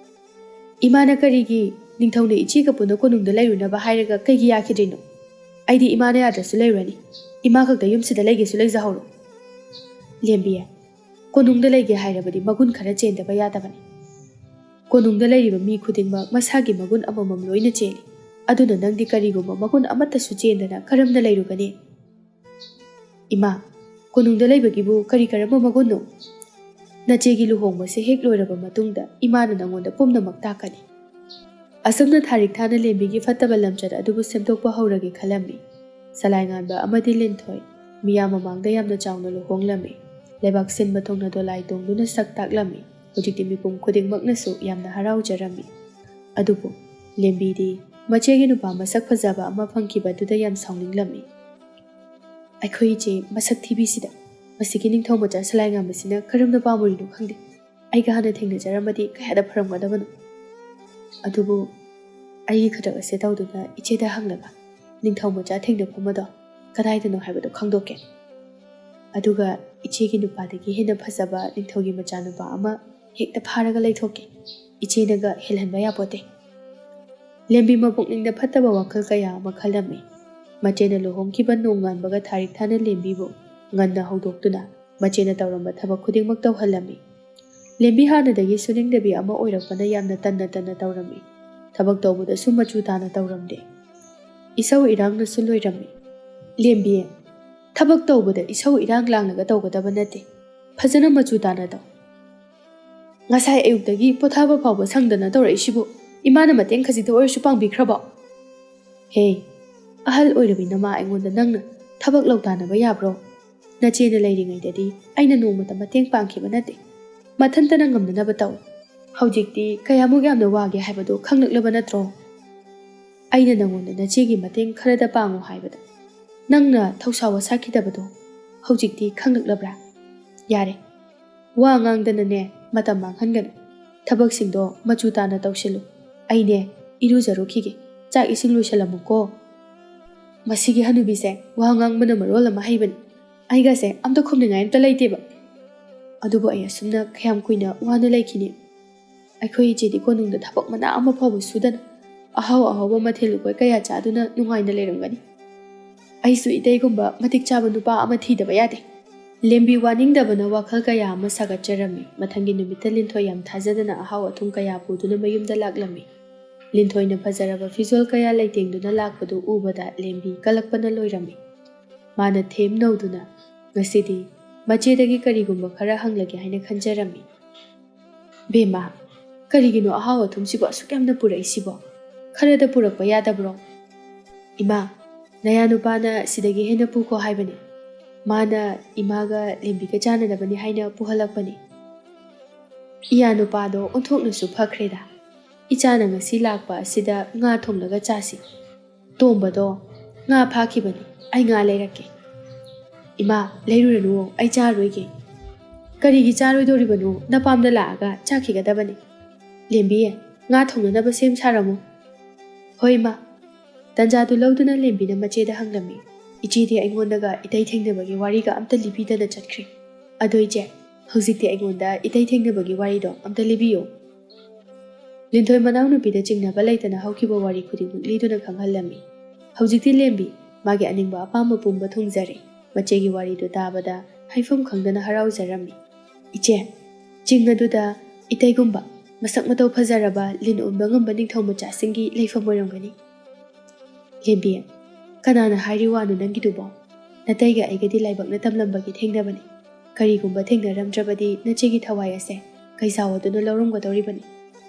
ꯏꯃꯥꯅ ꯀꯔꯤꯒꯤ ꯅꯤꯡꯊꯧꯅ ꯏꯆꯦꯒ ꯄꯨꯟꯅ ꯀꯣꯅꯨꯡꯗ ꯂꯩꯔꯨꯅꯕ ꯍꯥꯏꯔꯒ ꯀꯩꯒꯤ ꯌꯥꯈꯤꯗ꯭ꯔꯤꯅꯣ? ꯑꯩꯗꯤ ꯏꯃꯥꯅ ꯌꯥꯗ꯭ꯔꯁꯨ ꯂꯩꯔꯨꯔꯅꯤ꯫ ꯏꯃꯥ ꯈꯛꯇ ꯌꯨꯝꯁꯤꯗ ꯂꯩꯒꯦꯁꯨ ꯂꯩꯖꯍꯧꯔꯣ꯫ ꯂꯦꯝꯕꯤ, ꯀꯣꯅꯨꯡꯗ ꯂꯩꯒꯦ ꯍꯥꯏꯔꯕꯗꯤ ꯃꯒꯨꯟ ꯈꯔ ꯆꯦꯟꯗꯕ ꯌꯥꯗꯕꯅꯤ꯫ ꯀꯣꯅꯨꯡꯗ ꯂꯩꯔꯤꯕ ꯃꯤ ꯈꯨꯗꯤꯡꯃꯛ ꯃꯁꯥꯒꯤ ꯃꯒꯨꯟ ꯑꯃꯃꯝ ꯂꯣꯏꯅ ꯆꯦꯜꯂꯤ꯫ ꯑꯗꯨꯅ ꯅꯪꯗꯤ ꯀꯔꯤꯒꯨꯝꯕ ꯃꯒꯨꯟ ꯑꯃꯠꯇꯁꯨ ꯆꯦꯟꯗꯅ ꯀꯔꯝꯅ ꯂꯩꯔꯨꯒꯅꯤ? ꯏꯃꯥ, ꯀꯣꯅꯨꯡꯗ ꯂꯩꯕꯒꯤꯕꯨ ꯀꯔꯤ ꯀꯔꯝꯕ ꯃꯒꯨꯟꯅꯣ? ꯅꯆꯦꯒꯤ ꯂꯨꯍꯣꯡꯕꯁꯦ ꯍꯦꯛ ꯂꯣꯏꯔꯕ ꯃꯇꯨꯡꯗ ꯏꯃꯥꯅ ꯅꯪꯉꯣꯟꯗ ꯄꯨꯝꯅꯃꯛ ꯇꯥꯛꯀꯅꯤ꯫ ꯑꯁꯨꯝꯅ ꯊꯥꯔꯤꯛꯊꯥꯅ ꯂꯦꯝꯕꯤꯒꯤ ꯐꯠꯇꯕ ꯂꯝꯆꯠ ꯑꯗꯨꯕꯨ ꯁꯦꯝꯗꯣꯛꯄ ꯍꯧꯔꯒꯦ ꯈꯜꯂꯝꯃꯤ꯫ ꯁꯂꯥꯏ ꯉꯥꯟꯕ ꯑꯃꯗꯤ ꯂꯤꯟꯊꯣꯏ ꯃꯤꯌꯥꯝ ꯃꯃꯥꯡꯗ ꯌꯥꯝꯅ ꯆꯥꯎꯅ ꯂꯨꯍꯣꯡꯂꯝꯃꯤ꯫ ꯂꯩꯕꯥꯛ ꯁꯤꯟꯕ ꯊꯨꯡꯅ ꯗꯣꯂꯥꯏ ꯇꯣꯡꯗꯨꯅ ꯁꯛ ꯇꯥꯛꯂꯝꯃꯤ꯫ ꯍꯧꯖꯤꯛꯇꯤ ꯃꯤꯄꯨꯝ ꯈꯨꯗꯤꯡꯃꯛꯅꯁꯨ ꯌꯥꯝꯅ ꯍꯔꯥꯎꯖꯔꯝꯃꯤ꯫ ꯑꯗꯨꯕꯨ ꯂꯦꯝꯕꯤꯗꯤ ꯃꯆꯦꯒꯤ ꯅꯨꯄꯥ ꯃꯁꯛ ꯐꯖꯕ ꯑꯃ ꯐꯪꯈꯤꯕꯗꯨꯗ ꯌꯥꯝ ꯁꯥꯎꯅꯤꯡꯂꯝꯃꯤ꯫ ꯑꯩꯈꯣꯏ ꯏꯆꯦ ꯃꯁꯛ ꯊꯤꯕꯤꯁꯤꯗ ꯃꯁꯤꯒꯤ ꯅꯤꯡꯊꯧ ꯃꯆꯥ ꯁꯂꯥꯏ ꯉꯥꯟꯕꯁꯤꯅ ꯀꯔꯝꯅ ꯄꯥꯝꯃꯨꯔꯤꯅꯣ ꯈꯪꯗꯦ꯫ ꯑꯩꯒ ꯍꯥꯟꯅ ꯊꯦꯡꯅꯖꯔꯝꯃꯗꯤ ꯀꯌꯥꯗ ꯐꯔꯝꯒꯗꯕꯅꯣ꯫ ꯑꯗꯨꯕꯨ ꯑꯩꯒꯤ ꯈꯨꯗꯛ ꯑꯁꯦ ꯇꯧꯗꯨꯅ ꯏꯆꯦꯗ ꯍꯪꯂꯒ ꯅꯤꯡꯊꯧ ꯃꯆꯥ ꯊꯦꯡꯅꯐꯝ ꯑꯗꯣ ꯀꯗꯥꯏꯗꯅꯣ ꯍꯥꯏꯕꯗꯣ ꯈꯪꯗꯣꯛꯀꯦ ꯑꯗꯨꯒ ꯏꯆꯦꯒꯤ ꯅꯨꯄꯥꯗꯒꯤ ꯍꯦꯟꯅ ꯐꯖꯕ ꯅꯤꯡꯊꯧꯒꯤ ꯃꯆꯥꯅꯨꯄꯥ ꯑꯃ ꯍꯦꯛꯇ ꯐꯥꯔꯒ ꯂꯩꯊꯣꯛꯀꯦ ꯏꯆꯦꯅꯒ ꯍꯦꯜꯍꯟꯕ ꯌꯥꯄꯣꯠꯇꯦ ꯂꯦꯝꯕꯤ ꯃꯄꯨꯛꯅꯤꯡꯗ ꯐꯠꯇꯕ ꯋꯥꯈꯜ ꯀꯌꯥ ꯑꯃ ꯈꯜꯂꯝꯃꯤ ꯃꯆꯦꯅ ꯂꯨꯍꯣꯡꯈꯤꯕ ꯅꯣꯡꯉꯥꯟꯕꯒ ꯊꯥꯔꯤꯛ ꯊꯥꯅ ꯂꯦꯝꯕꯤꯕꯨ ꯉꯟꯅ ꯍꯧꯗꯣꯛꯇꯨꯅ ꯃꯆꯦꯅ ꯇꯧꯔꯝꯕ ꯊꯕꯛ ꯈꯨꯗꯤꯡꯃꯛ ꯇꯧꯍꯜꯂꯝꯃꯤ ꯂꯦꯝꯕꯤ ꯍꯥꯟꯅꯗꯒꯤ ꯁꯨꯅꯤꯡꯗꯕꯤ ꯑꯃ ꯑꯣꯏꯔꯛꯄꯅ ꯌꯥꯝꯅ ꯇꯟꯅ ꯇꯧꯔꯝꯃꯤ ꯊꯕꯛ ꯇꯧꯕꯗꯁꯨ ꯃꯆꯨ ꯇꯥꯅ ꯇꯧꯔꯝꯗꯦ ꯏꯁꯧ ꯏꯔꯥꯡꯅꯁꯨ ꯂꯣꯏꯔꯝꯃꯤ ꯂꯦꯝꯕꯤ ꯊꯕꯛ ꯇꯧꯕꯗ ꯏꯁꯧ ꯏꯔꯥꯡ ꯂꯥꯡꯂꯒ ꯇꯧꯒꯗꯕ ꯅꯠꯇꯦ ꯐꯖꯅ ꯃꯆꯨ ꯇꯥꯅ ꯇꯧ ꯉꯁꯥꯏ ꯑꯌꯨꯛꯇꯒꯤ ꯄꯣꯊꯥꯕ ꯐꯥꯎꯕ ꯁꯪꯗꯅ ꯇꯧꯔꯛꯏꯁꯤꯕꯨ ꯏꯃꯥꯅ ꯃꯇꯦꯡ ꯈꯖꯤꯛꯇ ꯑꯣꯏꯔꯁꯨ ꯄꯥꯡꯕꯤꯈ꯭ꯔꯕꯣ ꯍꯦ ꯑꯍꯜ ꯑꯣꯏꯔꯕꯤ ꯅꯃꯥ ꯑꯩꯉꯣꯟꯗ ꯅꯪꯅ ꯊꯕꯛ ꯂꯧ ꯇꯥꯅꯕ ꯌꯥꯕ꯭ꯔꯣ ꯅꯆꯦꯅ ꯂꯩꯔꯤꯉꯩꯗꯗꯤ ꯑꯩꯅ ꯅꯣꯡꯃꯇ ꯃꯇꯦꯡ ꯄꯥꯡꯈꯤꯕ ꯅꯠꯇꯦ ꯃꯊꯟꯇꯅ ꯉꯝꯅꯅꯕ ꯇꯧ ꯍꯧꯖꯤꯛꯇꯤ ꯀꯌꯥꯃꯨꯛ ꯌꯥꯝꯅ ꯋꯥꯒꯦ ꯍꯥꯏꯕꯗꯨ ꯈꯪꯂꯛꯂꯕ ꯅꯠꯇ꯭ꯔꯣ ꯑꯩꯅ ꯅꯉꯣꯟꯗ ꯅꯆꯦꯒꯤ ꯃꯇꯦꯡ ꯈꯔꯗ ꯄꯥꯡꯉꯨ ꯍꯥꯏꯕꯗ ꯅꯪꯅ ꯊꯧꯁꯥ ꯋꯥꯁꯛꯈꯤꯗꯕꯗꯣ ꯍꯧꯖꯤꯛꯇꯤ ꯈꯪꯂꯛꯂꯕ꯭ꯔꯥ ꯌꯥꯔꯦ ꯋꯥ ꯉꯥꯡꯗꯅꯅꯦ ꯃꯇꯝ ꯃꯥꯡꯍꯟꯒꯅꯨ ꯊꯕꯛꯁꯤꯡꯗꯣ ꯃꯆꯨ ꯇꯥꯅ ꯇꯧꯁꯤꯜꯂꯨ ꯑꯩꯅꯦ ꯏꯔꯨꯖꯔꯨꯈꯤꯒꯦ ꯆꯥꯛ ꯏꯁꯤꯡ ꯂꯣꯏꯁꯜꯂꯝꯃꯨꯀꯣ ꯃꯁꯤꯒꯤ ꯍꯅꯨꯕꯤꯁꯦ ꯋꯥ ꯉꯥꯡꯕꯅ ꯃꯔꯣꯜ ꯑꯃ ꯍꯩꯕꯅꯤ ꯑꯩꯒꯁꯦ ꯑꯝꯇ ꯈꯨꯝꯅꯤꯡꯉꯥꯏ ꯑꯝꯇ ꯂꯩꯇꯦꯕ ꯑꯗꯨꯕꯨ ꯑꯩ ꯑꯁꯨꯝꯅ ꯀꯌꯥꯝ ꯀꯨꯏꯅ ꯋꯥꯅ ꯂꯩꯈꯤꯅꯤ ꯑꯩꯈꯣꯏ ꯏꯆꯦꯗꯤ ꯀꯣꯅꯨꯡꯗ ꯊꯕꯛ ꯃꯅꯥ ꯑꯃ ꯐꯥꯎꯕ ꯁꯨꯗꯅ ꯑꯍꯥꯎꯕ ꯃꯊꯦꯜ ꯂꯨꯀꯣꯏ ꯀꯌꯥ ꯆꯥꯗꯨꯅ ꯅꯨꯡꯉꯥꯏꯅ ꯂꯩꯔꯝꯒꯅꯤ ꯑꯩꯁꯨ ꯏꯇꯩꯒꯨꯝꯕ ꯃꯇꯤꯛ ꯆꯥꯕ ꯅꯨꯄꯥ ꯑꯃ ꯊꯤꯗꯕ ꯌꯥꯗꯦ ꯂꯦꯝꯕꯤ ꯋꯥꯅꯤꯡꯗꯕꯅ ꯋꯥꯈꯜ ꯀꯌꯥ ꯑꯃ ꯁꯥꯒꯠꯆꯔꯝꯃꯤ ꯃꯊꯪꯒꯤ ꯅꯨꯃꯤꯠꯇ ꯂꯤꯟꯊꯣꯏ ꯌꯥꯝ ꯊꯥꯖꯗꯅ ꯑꯍꯥꯎ ꯑꯊꯨꯝ ꯀꯌꯥ ꯄꯨꯗꯨꯅ ꯃꯌꯨꯝꯗ ꯂꯥꯛꯂꯝꯃꯤ ꯂꯤꯟꯊꯣꯏꯅ ꯐꯖꯔꯕ ꯐꯤꯖꯣꯜ ꯀꯌꯥ ꯂꯩꯇꯦꯡꯗꯨꯅ ꯂꯥꯛꯄꯗꯨ ꯎꯕꯗ ꯂꯦꯝꯕꯤ ꯀꯂꯛꯄꯅ ꯂꯣꯏꯔꯝꯃꯤ ꯃꯥꯅ ꯊꯦꯝ ꯅꯧꯗꯨꯅ ꯉꯁꯤꯗꯤ ꯃꯆꯦꯗꯒꯤ ꯀꯔꯤꯒꯨꯝꯕ ꯈꯔ ꯍꯪꯂꯒꯦ ꯍꯥꯏꯅ ꯈꯟꯖꯔꯝꯃꯤ ꯕꯦꯝꯃ ꯀꯔꯤꯒꯤꯅꯣ ꯑꯍꯥꯎ ꯑꯊꯨꯝꯁꯤꯕꯨ ꯑꯁꯨꯛ ꯌꯥꯝꯅ ꯄꯨꯔꯛꯏꯁꯤꯕꯣ ꯈꯔꯗ ꯄꯨꯔꯛꯄ ꯌꯥꯗꯕ꯭ꯔꯣ ꯏꯃꯥ ꯅꯌꯥ ꯅꯨꯄꯥꯅ ꯁꯤꯗꯒꯤ ꯍꯦꯟꯅ ꯄꯨꯈꯣ ꯍꯥꯏꯕꯅꯤ ꯃꯥꯅ ꯏꯃꯥꯒ ꯂꯦꯝꯕꯤꯒ ꯆꯥꯟꯅꯅꯕꯅꯤ ꯍꯥꯏꯅ ꯄꯨꯍꯜꯂꯛꯄꯅꯤ ꯏꯌꯥ ꯅꯨꯄꯥꯗꯣ ꯑꯣꯟꯊꯣꯛꯅꯁꯨ ꯐꯈ꯭ꯔꯦꯗ ꯏꯆꯥꯅ ꯉꯁꯤ ꯂꯥꯛꯄ ꯑꯁꯤꯗ ꯉꯥ ꯊꯣꯡꯂꯒ ꯆꯥꯁꯤ ꯇꯣꯝꯕꯗꯣ ꯉꯥ ꯐꯥꯈꯤꯕꯅꯤ ꯑꯩ ꯉꯥ ꯂꯩꯔꯛꯀꯦ ꯏꯃꯥ ꯂꯩꯔꯨꯔꯅꯨ ꯑꯩ ꯆꯥꯔꯣꯏꯒꯦ ꯀꯔꯤꯒꯤ ꯆꯥꯔꯣꯏꯗꯣꯔꯤꯕꯅꯣ ꯅꯄꯥꯝꯗ ꯂꯥꯛꯑꯒ ꯆꯥꯈꯤꯒꯗꯕꯅꯤ ꯂꯦꯝꯕꯤ ꯉꯥ ꯊꯣꯡꯅꯅꯕ ꯁꯦꯝ ꯁꯥꯔꯝꯃꯨ ꯍꯣꯏ ꯏꯃꯥ ꯇꯟꯖꯥꯗꯨ ꯂꯧꯗꯨꯅ ꯂꯦꯝꯕꯤꯅ ꯃꯆꯦꯗ ꯍꯪꯂꯝꯃꯤ ꯏꯆꯦꯗꯤ ꯑꯩꯉꯣꯟꯗꯒ ꯏꯇꯩ ꯊꯦꯡꯅꯕꯒꯤ ꯋꯥꯔꯤꯒ ꯑꯝꯇ ꯂꯤꯕꯤꯗꯅ ꯆꯠꯈ꯭ꯔꯦ ꯑꯗꯣ ꯏꯆꯦ ꯍꯧꯖꯤꯛꯇꯤ ꯑꯩꯉꯣꯟꯗ ꯏꯇꯩ ꯊꯦꯡꯅꯕꯒꯤ ꯋꯥꯔꯤꯗꯣ ꯑꯝꯇ ꯂꯤꯕꯤꯌꯣ ꯂꯤꯟꯊꯣꯏ ꯃꯅꯥꯎꯅꯨꯄꯤꯗ ꯆꯤꯡꯅꯕ ꯂꯩꯇꯅ ꯍꯧꯈꯤꯕ ꯋꯥꯔꯤ ꯈꯨꯗꯤꯡꯃꯛ ꯂꯤꯗꯨꯅ ꯈꯪꯍꯜꯂꯝꯃꯤ ꯍꯧꯖꯤꯛꯇꯤ ꯂꯦꯝꯕꯤ ꯃꯥꯒꯤ ꯑꯅꯤꯡꯕ ꯑꯄꯥꯝꯕ ꯄꯨꯝꯕ ꯊꯨꯡꯖꯔꯦ ꯃꯆꯦꯒꯤ ꯋꯥꯔꯤꯗꯨ ꯇꯥꯕꯗ ꯍꯥꯏꯐꯝ ꯈꯪꯗꯅ ꯍꯔꯥꯎꯖꯔꯝꯃꯤ ꯏꯆꯦ ꯆꯤꯡ ꯑꯗꯨꯗ ꯏꯇꯩꯒꯨꯝꯕ ꯃꯁꯛ ꯃꯇꯧ ꯐꯖꯔꯕ ꯂꯤꯟ ꯑꯣꯟꯕ ꯉꯝꯕ ꯅꯤꯡꯊꯧ ꯃꯆꯥꯁꯤꯡꯒꯤ ꯂꯩꯐꯝ ꯑꯣꯏꯔꯝꯒꯅꯤ ꯂꯦꯝꯕꯤ ꯀꯅꯥꯅ ꯍꯥꯏꯔꯤ ꯋꯥꯅꯣ ꯅꯪꯒꯤꯗꯨꯕꯣ ꯅꯇꯩꯒ ꯑꯩꯒꯗꯤ ꯂꯥꯏꯕꯛꯅ ꯇꯝꯂꯝꯕꯒꯤ ꯊꯦꯡꯅꯕꯅꯤ ꯀꯔꯤꯒꯨꯝꯕ ꯊꯦꯡꯅꯔꯝꯗ꯭ꯔꯕꯗꯤ ꯅꯆꯦꯒꯤ ꯊꯋꯥꯏ ꯑꯁꯦ ꯀꯩꯁꯥꯎ ꯑꯗꯨꯅ ꯂꯧꯔꯝꯒꯗꯧꯔꯤꯕꯅꯤ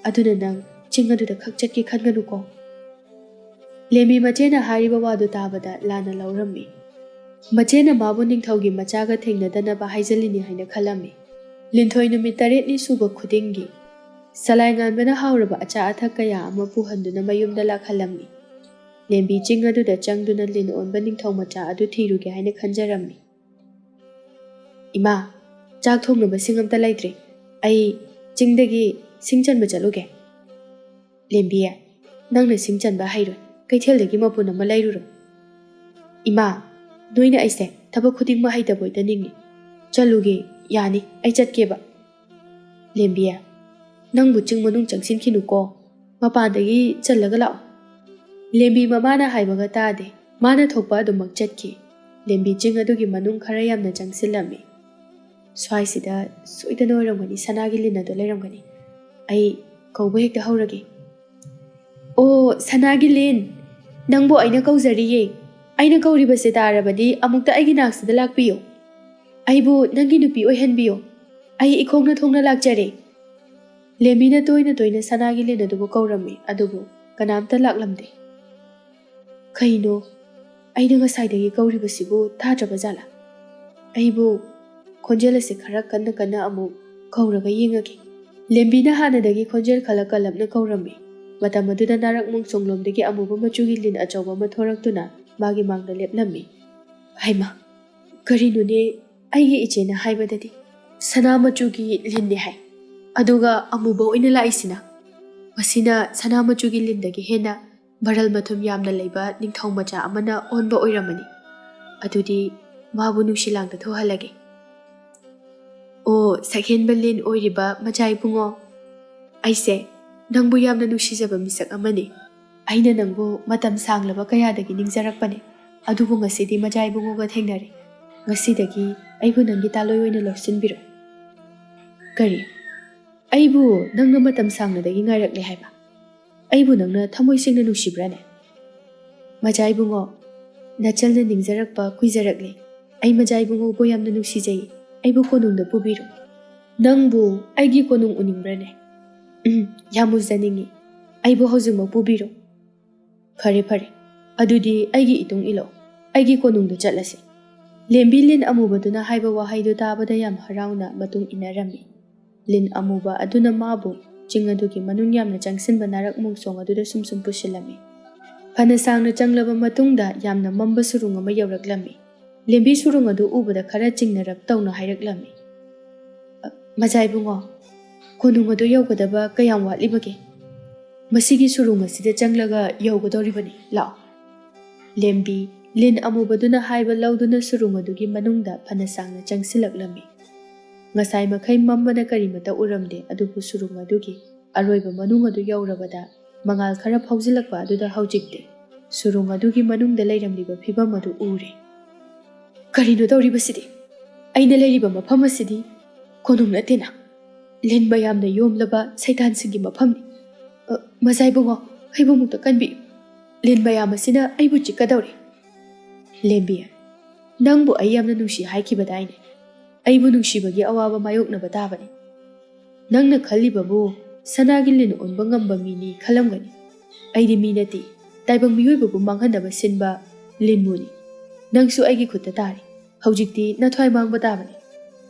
ꯑꯗꯨꯅ ꯅꯪ ꯆꯤꯡ ꯑꯗꯨꯗ ꯈꯛ ꯆꯠꯀꯦ ꯈꯟꯒꯅꯨꯀꯣ ꯂꯦꯝꯕꯤ ꯃꯆꯦꯅ ꯍꯥꯏꯔꯤꯕ ꯋꯥꯗꯨ ꯇꯥꯕꯗ ꯂꯥꯟꯅ ꯂꯧꯔꯝꯃꯤ ꯃꯆꯦꯅ ꯃꯥꯕꯨ ꯅꯤꯡꯊꯧꯒꯤ ꯃꯆꯥꯒ ꯊꯦꯡꯅꯗꯅꯕ ꯍꯥꯏꯖꯜꯂꯤꯅꯤ ꯍꯥꯏꯅ खलमी लिंथोई नुमित 8 सुबा खुदिंगी सलाई गानबना हाउरबा अचा अथक कया अमा पुहंदुना मयुमदा लाखलमी लेंबी चिंग अदुदा चंगदुना लिन ओनबा निंगथौ मचा अदु थीरुगे हाइना खंजरमी इमा चाक थोंगनबा सिंग अमता लैत्रे आई चिंगदगी सिंग चनबा चलुगे लेंबी नंगना सिंग चनबा हैरोय कैथेलदगी मपुन अमा लैरुरो इमा नोइना ऐसे थबक खुदिंग मा हैदबोय दनिंगी चलुगे यानी आई चटकेबा लेंबिया नंगबु चिंग मनुंग चंगसिनखिनुको मपानदगी चललगा लाओ लेंबी ममाना हाइबगा तादे माना थोपा अदुमक चटकी लेंबी चिंग अदुगी मनुंग खरा यामना चंगसिलमी स्वाइसिदा सोइदना ओइरमगनी सनागी लिनदो लेरमगनी आई कौबा हेक्ता हौरगे ओ सनागी लिन नंगबो आइना कौजरिये आइना कौरिबसे तारबदी अमुक्ता आइगी नाक्सदा लाकपियो आइबु नंगी नुपी ओइहनबियो आई इखोंगना थोंगना लाकजरे लेमीना तोइना सनागी लिनदुबु कौरम्मी अदुबु कनामता लाकलमदे खैनो आइना ngसाइदगी कौरिबसिबु थाद्रबा जाला आइबु खोंजेलसे खरा कन्ना कन्ना अमु कौरगा येंगगे लेम्बीना हानादगी खोंजेल खला कलमना कौरम्मी मतम अदुदा नारक मुंगसोंगलोमदगी अमुबु मचुगी लिन अचौबा मा थोरक्तुना मागी मांगदा लेपलम्मी हाइमा करिनुने आइगे इचेना हाइबददी सना मचुगी लिनने हाइ अदुगा अमुबा ओइना लाइसिना मसिना सना मचुगी लिनदगी हेना ꯃꯔꯜ ꯃꯊꯨꯝ ꯌꯥꯝꯅ ꯂꯩꯕ ꯅꯤꯡꯊꯧ ꯃꯆꯥ ꯑꯃꯅ ꯑꯣꯟꯕ ꯑꯣꯏꯔꯝꯃꯅꯤ꯫ ꯑꯗꯨꯗꯤ ꯃꯥꯕꯨ ꯅꯨꯡꯁꯤ ꯂꯥꯡꯗ ꯊꯣꯛꯍꯜꯂꯒꯦ꯫ ꯑꯣ ꯁꯛꯍꯦꯟꯕ ꯂꯤꯟ ꯑꯣꯏꯔꯤꯕ ꯃꯆꯥ ꯏꯕꯨꯡꯉꯣ, ꯑꯩꯁꯦ ꯅꯪꯕꯨ ꯌꯥꯝꯅ ꯅꯨꯡꯁꯤꯖꯕ ꯃꯤꯁꯛ ꯑꯃꯅꯤ꯫ ꯑꯩꯅ ꯅꯪꯕꯨ ꯃꯇꯝ ꯁꯥꯡꯂꯕ ꯀꯌꯥꯗꯒꯤ ꯅꯤꯡꯖꯔꯛꯄꯅꯤ, ꯑꯗꯨꯕꯨ ꯉꯁꯤꯗꯤ ꯃꯆꯥ ꯏꯕꯨꯡꯉꯣꯒ ꯊꯦꯡꯅꯔꯦ꯫ ꯉꯁꯤꯗꯒꯤ ꯑꯩꯕꯨ ꯅꯪꯒꯤ ꯇꯥꯂꯣꯏ ꯑꯣꯏꯅ ꯂꯧꯁꯤꯟꯕꯤꯔꯣ꯫ ꯀꯔꯤ? ꯑꯩꯕꯨ ꯅꯪꯅ ꯃꯇꯝ ꯁꯥꯡꯅꯗꯒꯤ ꯉꯥꯏꯔꯛꯂꯦ ꯍꯥꯏꯕ? ꯑꯩꯕꯨ ꯅꯪꯅ ꯊꯃꯣꯏ ꯁꯦꯡꯅ ꯅꯨꯡꯁꯤꯕ꯭ꯔꯥꯅꯦ? ꯃꯆꯥ ꯏꯕꯨꯡꯉꯣ, ꯅꯆꯜꯅ ꯅꯤꯡꯖꯔꯛꯄ ꯀꯨꯏꯖꯔꯛꯂꯦ꯫ ꯑꯩ ꯃꯆꯥ ꯏꯕꯨꯡꯉꯣꯕꯨ ꯌꯥꯝꯅ ꯅꯨꯡꯁꯤꯖꯩ, ꯑꯩꯕꯨ ꯀꯣꯅꯨꯡꯗ ꯄꯨꯕꯤꯔꯣ꯫ ꯅꯪꯕꯨ ꯑꯩꯒꯤ ꯀꯣꯅꯨꯡ ꯎꯅꯤꯡꯕ꯭ꯔꯥꯅꯦ? ꯌꯥꯝ ꯎꯖꯅꯤꯡꯉꯤ, ꯑꯩꯕꯨ ꯍꯧꯖꯤꯛꯃꯛ ꯄꯨꯕꯤꯔꯣ꯫ ꯐꯔꯦ ꯐꯔꯦ, ꯑꯗꯨꯗꯤ ꯑꯩꯒꯤ ꯏꯇꯨꯡ ꯏꯜꯂꯣ, ꯑꯩꯒꯤ ꯀꯣꯅꯨꯡꯗ ꯆꯠꯂꯁꯤ꯫ ꯂꯦꯝꯕꯤ ꯂꯤꯟ ꯑꯃꯨꯕꯗꯨꯅ ꯍꯥꯏꯕ ꯋꯥꯍꯩꯗꯨ ꯇꯥꯕꯗ ꯌꯥꯝ ꯍꯔꯥꯎꯅ ꯃꯇꯨꯡ ꯏꯟꯅꯔꯝꯃꯤ꯫ ꯂꯤꯟ ꯑꯃꯨꯕ ꯑꯗꯨꯅ ꯃꯥꯕꯨ ꯆꯤꯡ ꯑꯗꯨꯒꯤ ꯃꯅꯨꯡ ꯌꯥꯝꯅ ꯆꯪꯁꯤꯟꯕ ꯅꯥꯔꯛ ꯃꯣꯡꯁꯣꯡ ꯑꯗꯨꯗ ꯁꯨꯝ ꯄꯨꯁꯤꯜꯂꯝꯃꯤ꯫ ꯐꯅ ꯁꯥꯡꯅ ꯆꯪꯂꯕ ꯃꯇꯨꯡꯗ ꯌꯥꯝꯅ ꯃꯝꯕ ꯁꯨꯔꯨꯡ ꯑꯃ ꯌꯧꯔꯛꯂꯝꯃꯤ꯫ ꯂꯦꯝꯕꯤ ꯁꯨꯔꯨꯡ ꯑꯗꯨ ꯎꯕꯗ ꯈꯔ ꯆꯤꯡꯅꯔꯞ ꯇꯧꯅ ꯍꯥꯏꯔꯛꯂꯝꯃꯤ꯫ ꯃꯆꯥ ꯏꯕꯨꯡꯉꯣ, ꯀꯣꯅꯨꯡ ꯑꯗꯨ ꯌꯧꯒꯗꯕ ꯀꯌꯥꯝ ꯋꯥꯠꯂꯤꯕꯒꯦ? ꯃꯁꯤꯒꯤ ꯁꯨꯔꯨꯡ ꯑꯁꯤꯗ ꯆꯪꯂꯒ ꯌꯧꯒꯗꯧꯔꯤꯕꯅꯤ, ꯂꯥꯛꯑꯣ꯫ ꯂꯦꯝꯕꯤ ꯂꯤꯟ ꯑꯃꯨꯕꯗꯨꯅ ꯍꯥꯏꯕ ꯂꯧꯗꯨꯅ ꯁꯨꯔꯨꯡ ꯑꯗꯨꯒꯤ ꯃꯅꯨꯡꯗ ꯐꯅ ꯁꯥꯡꯅ ꯆꯪꯁꯤꯜꯂꯛꯂꯝꯃꯤ꯫ ꯉꯁꯥꯏ ꯃꯈꯩ ꯃꯝꯕꯅ ꯀꯔꯤꯃꯠꯇ ꯎꯔꯝꯗꯦ, ꯑꯗꯨꯕꯨ ꯁꯨꯔꯨꯡ ꯑꯗꯨꯒꯤ ꯑꯔꯣꯏꯕ ꯃꯅꯨꯡ ꯑꯗꯨ ꯌꯧꯔꯕꯗ ꯃꯉꯥꯜ ꯈꯔ ꯐꯥꯎꯖꯤꯜꯂꯛꯄ ꯑꯗꯨꯗ ꯍꯧꯖꯤꯛꯇꯤ ꯁꯨꯔꯨꯡ ꯑꯗꯨꯒꯤ ꯃꯅꯨꯡꯗ ꯂꯩꯔꯝꯂꯤꯕ ꯐꯤꯕꯝ ꯑꯗꯨ ꯎꯔꯦ꯫ ꯀꯔꯤꯅꯣ ꯇꯧꯔꯤꯕꯁꯤꯗꯤ? ꯑꯩꯅ ꯂꯩꯔꯤꯕ ꯃꯐꯝ ꯑꯁꯤꯗꯤ ꯀꯣꯅꯨꯡ ꯅꯠꯇꯦꯅ, ꯂꯤꯟ ꯃꯌꯥꯝꯅ ꯌꯣꯝꯂꯕ ꯁꯩꯇꯥꯟꯁꯤꯡꯒꯤ ꯃꯐꯝꯅꯤ꯫ ꯃꯆꯥ ꯏꯕꯨꯡꯉꯣ, ꯑꯩꯕꯨ ꯑꯃꯨꯛꯇ ꯀꯟꯕꯤꯌꯨ, ꯂꯤꯟ ꯃꯌꯥꯝ ꯑꯁꯤꯅ ꯑꯩꯕꯨ ꯆꯤꯛꯀꯗꯧꯔꯦ꯫ ꯂꯦꯝꯕꯤ, ꯅꯪꯕꯨ ꯑꯩ ꯌꯥꯝꯅ ꯅꯨꯡꯁꯤ ꯍꯥꯏꯈꯤꯕꯗꯥꯏꯅꯦ? ꯑꯩꯕꯨ ꯅꯨꯡꯁꯤꯕꯒꯤ ꯑꯋꯥꯕ ꯃꯥꯌꯣꯛꯅꯕ ꯇꯥꯕꯅꯤ꯫ ꯅꯪꯅ ꯈꯜꯂꯤꯕꯕꯨ ꯁꯅꯥꯒꯤ ꯂꯤꯟ ꯑꯣꯟꯕ ꯉꯝꯕ ꯃꯤꯅꯤ ꯈꯜꯂꯝꯒꯅꯤ꯫ ꯑꯩꯗꯤ ꯃꯤ ꯅꯠꯇꯦ, ꯇꯥꯏꯕꯪ ꯃꯤꯑꯣꯏꯕꯕꯨ ꯃꯥꯡꯍꯟꯅꯕ ꯁꯤꯟꯕ ꯂꯤꯟꯕꯨꯅꯤ꯫ ꯅꯪꯁꯨ ꯑꯩꯒꯤ ꯈꯨꯠꯇ ꯇꯥꯔꯤ, ꯍꯧꯖꯤꯛꯇꯤ ꯅꯊ꯭ꯋꯥꯏ ꯃꯥꯡꯕ ꯇꯥꯕꯅꯤ꯫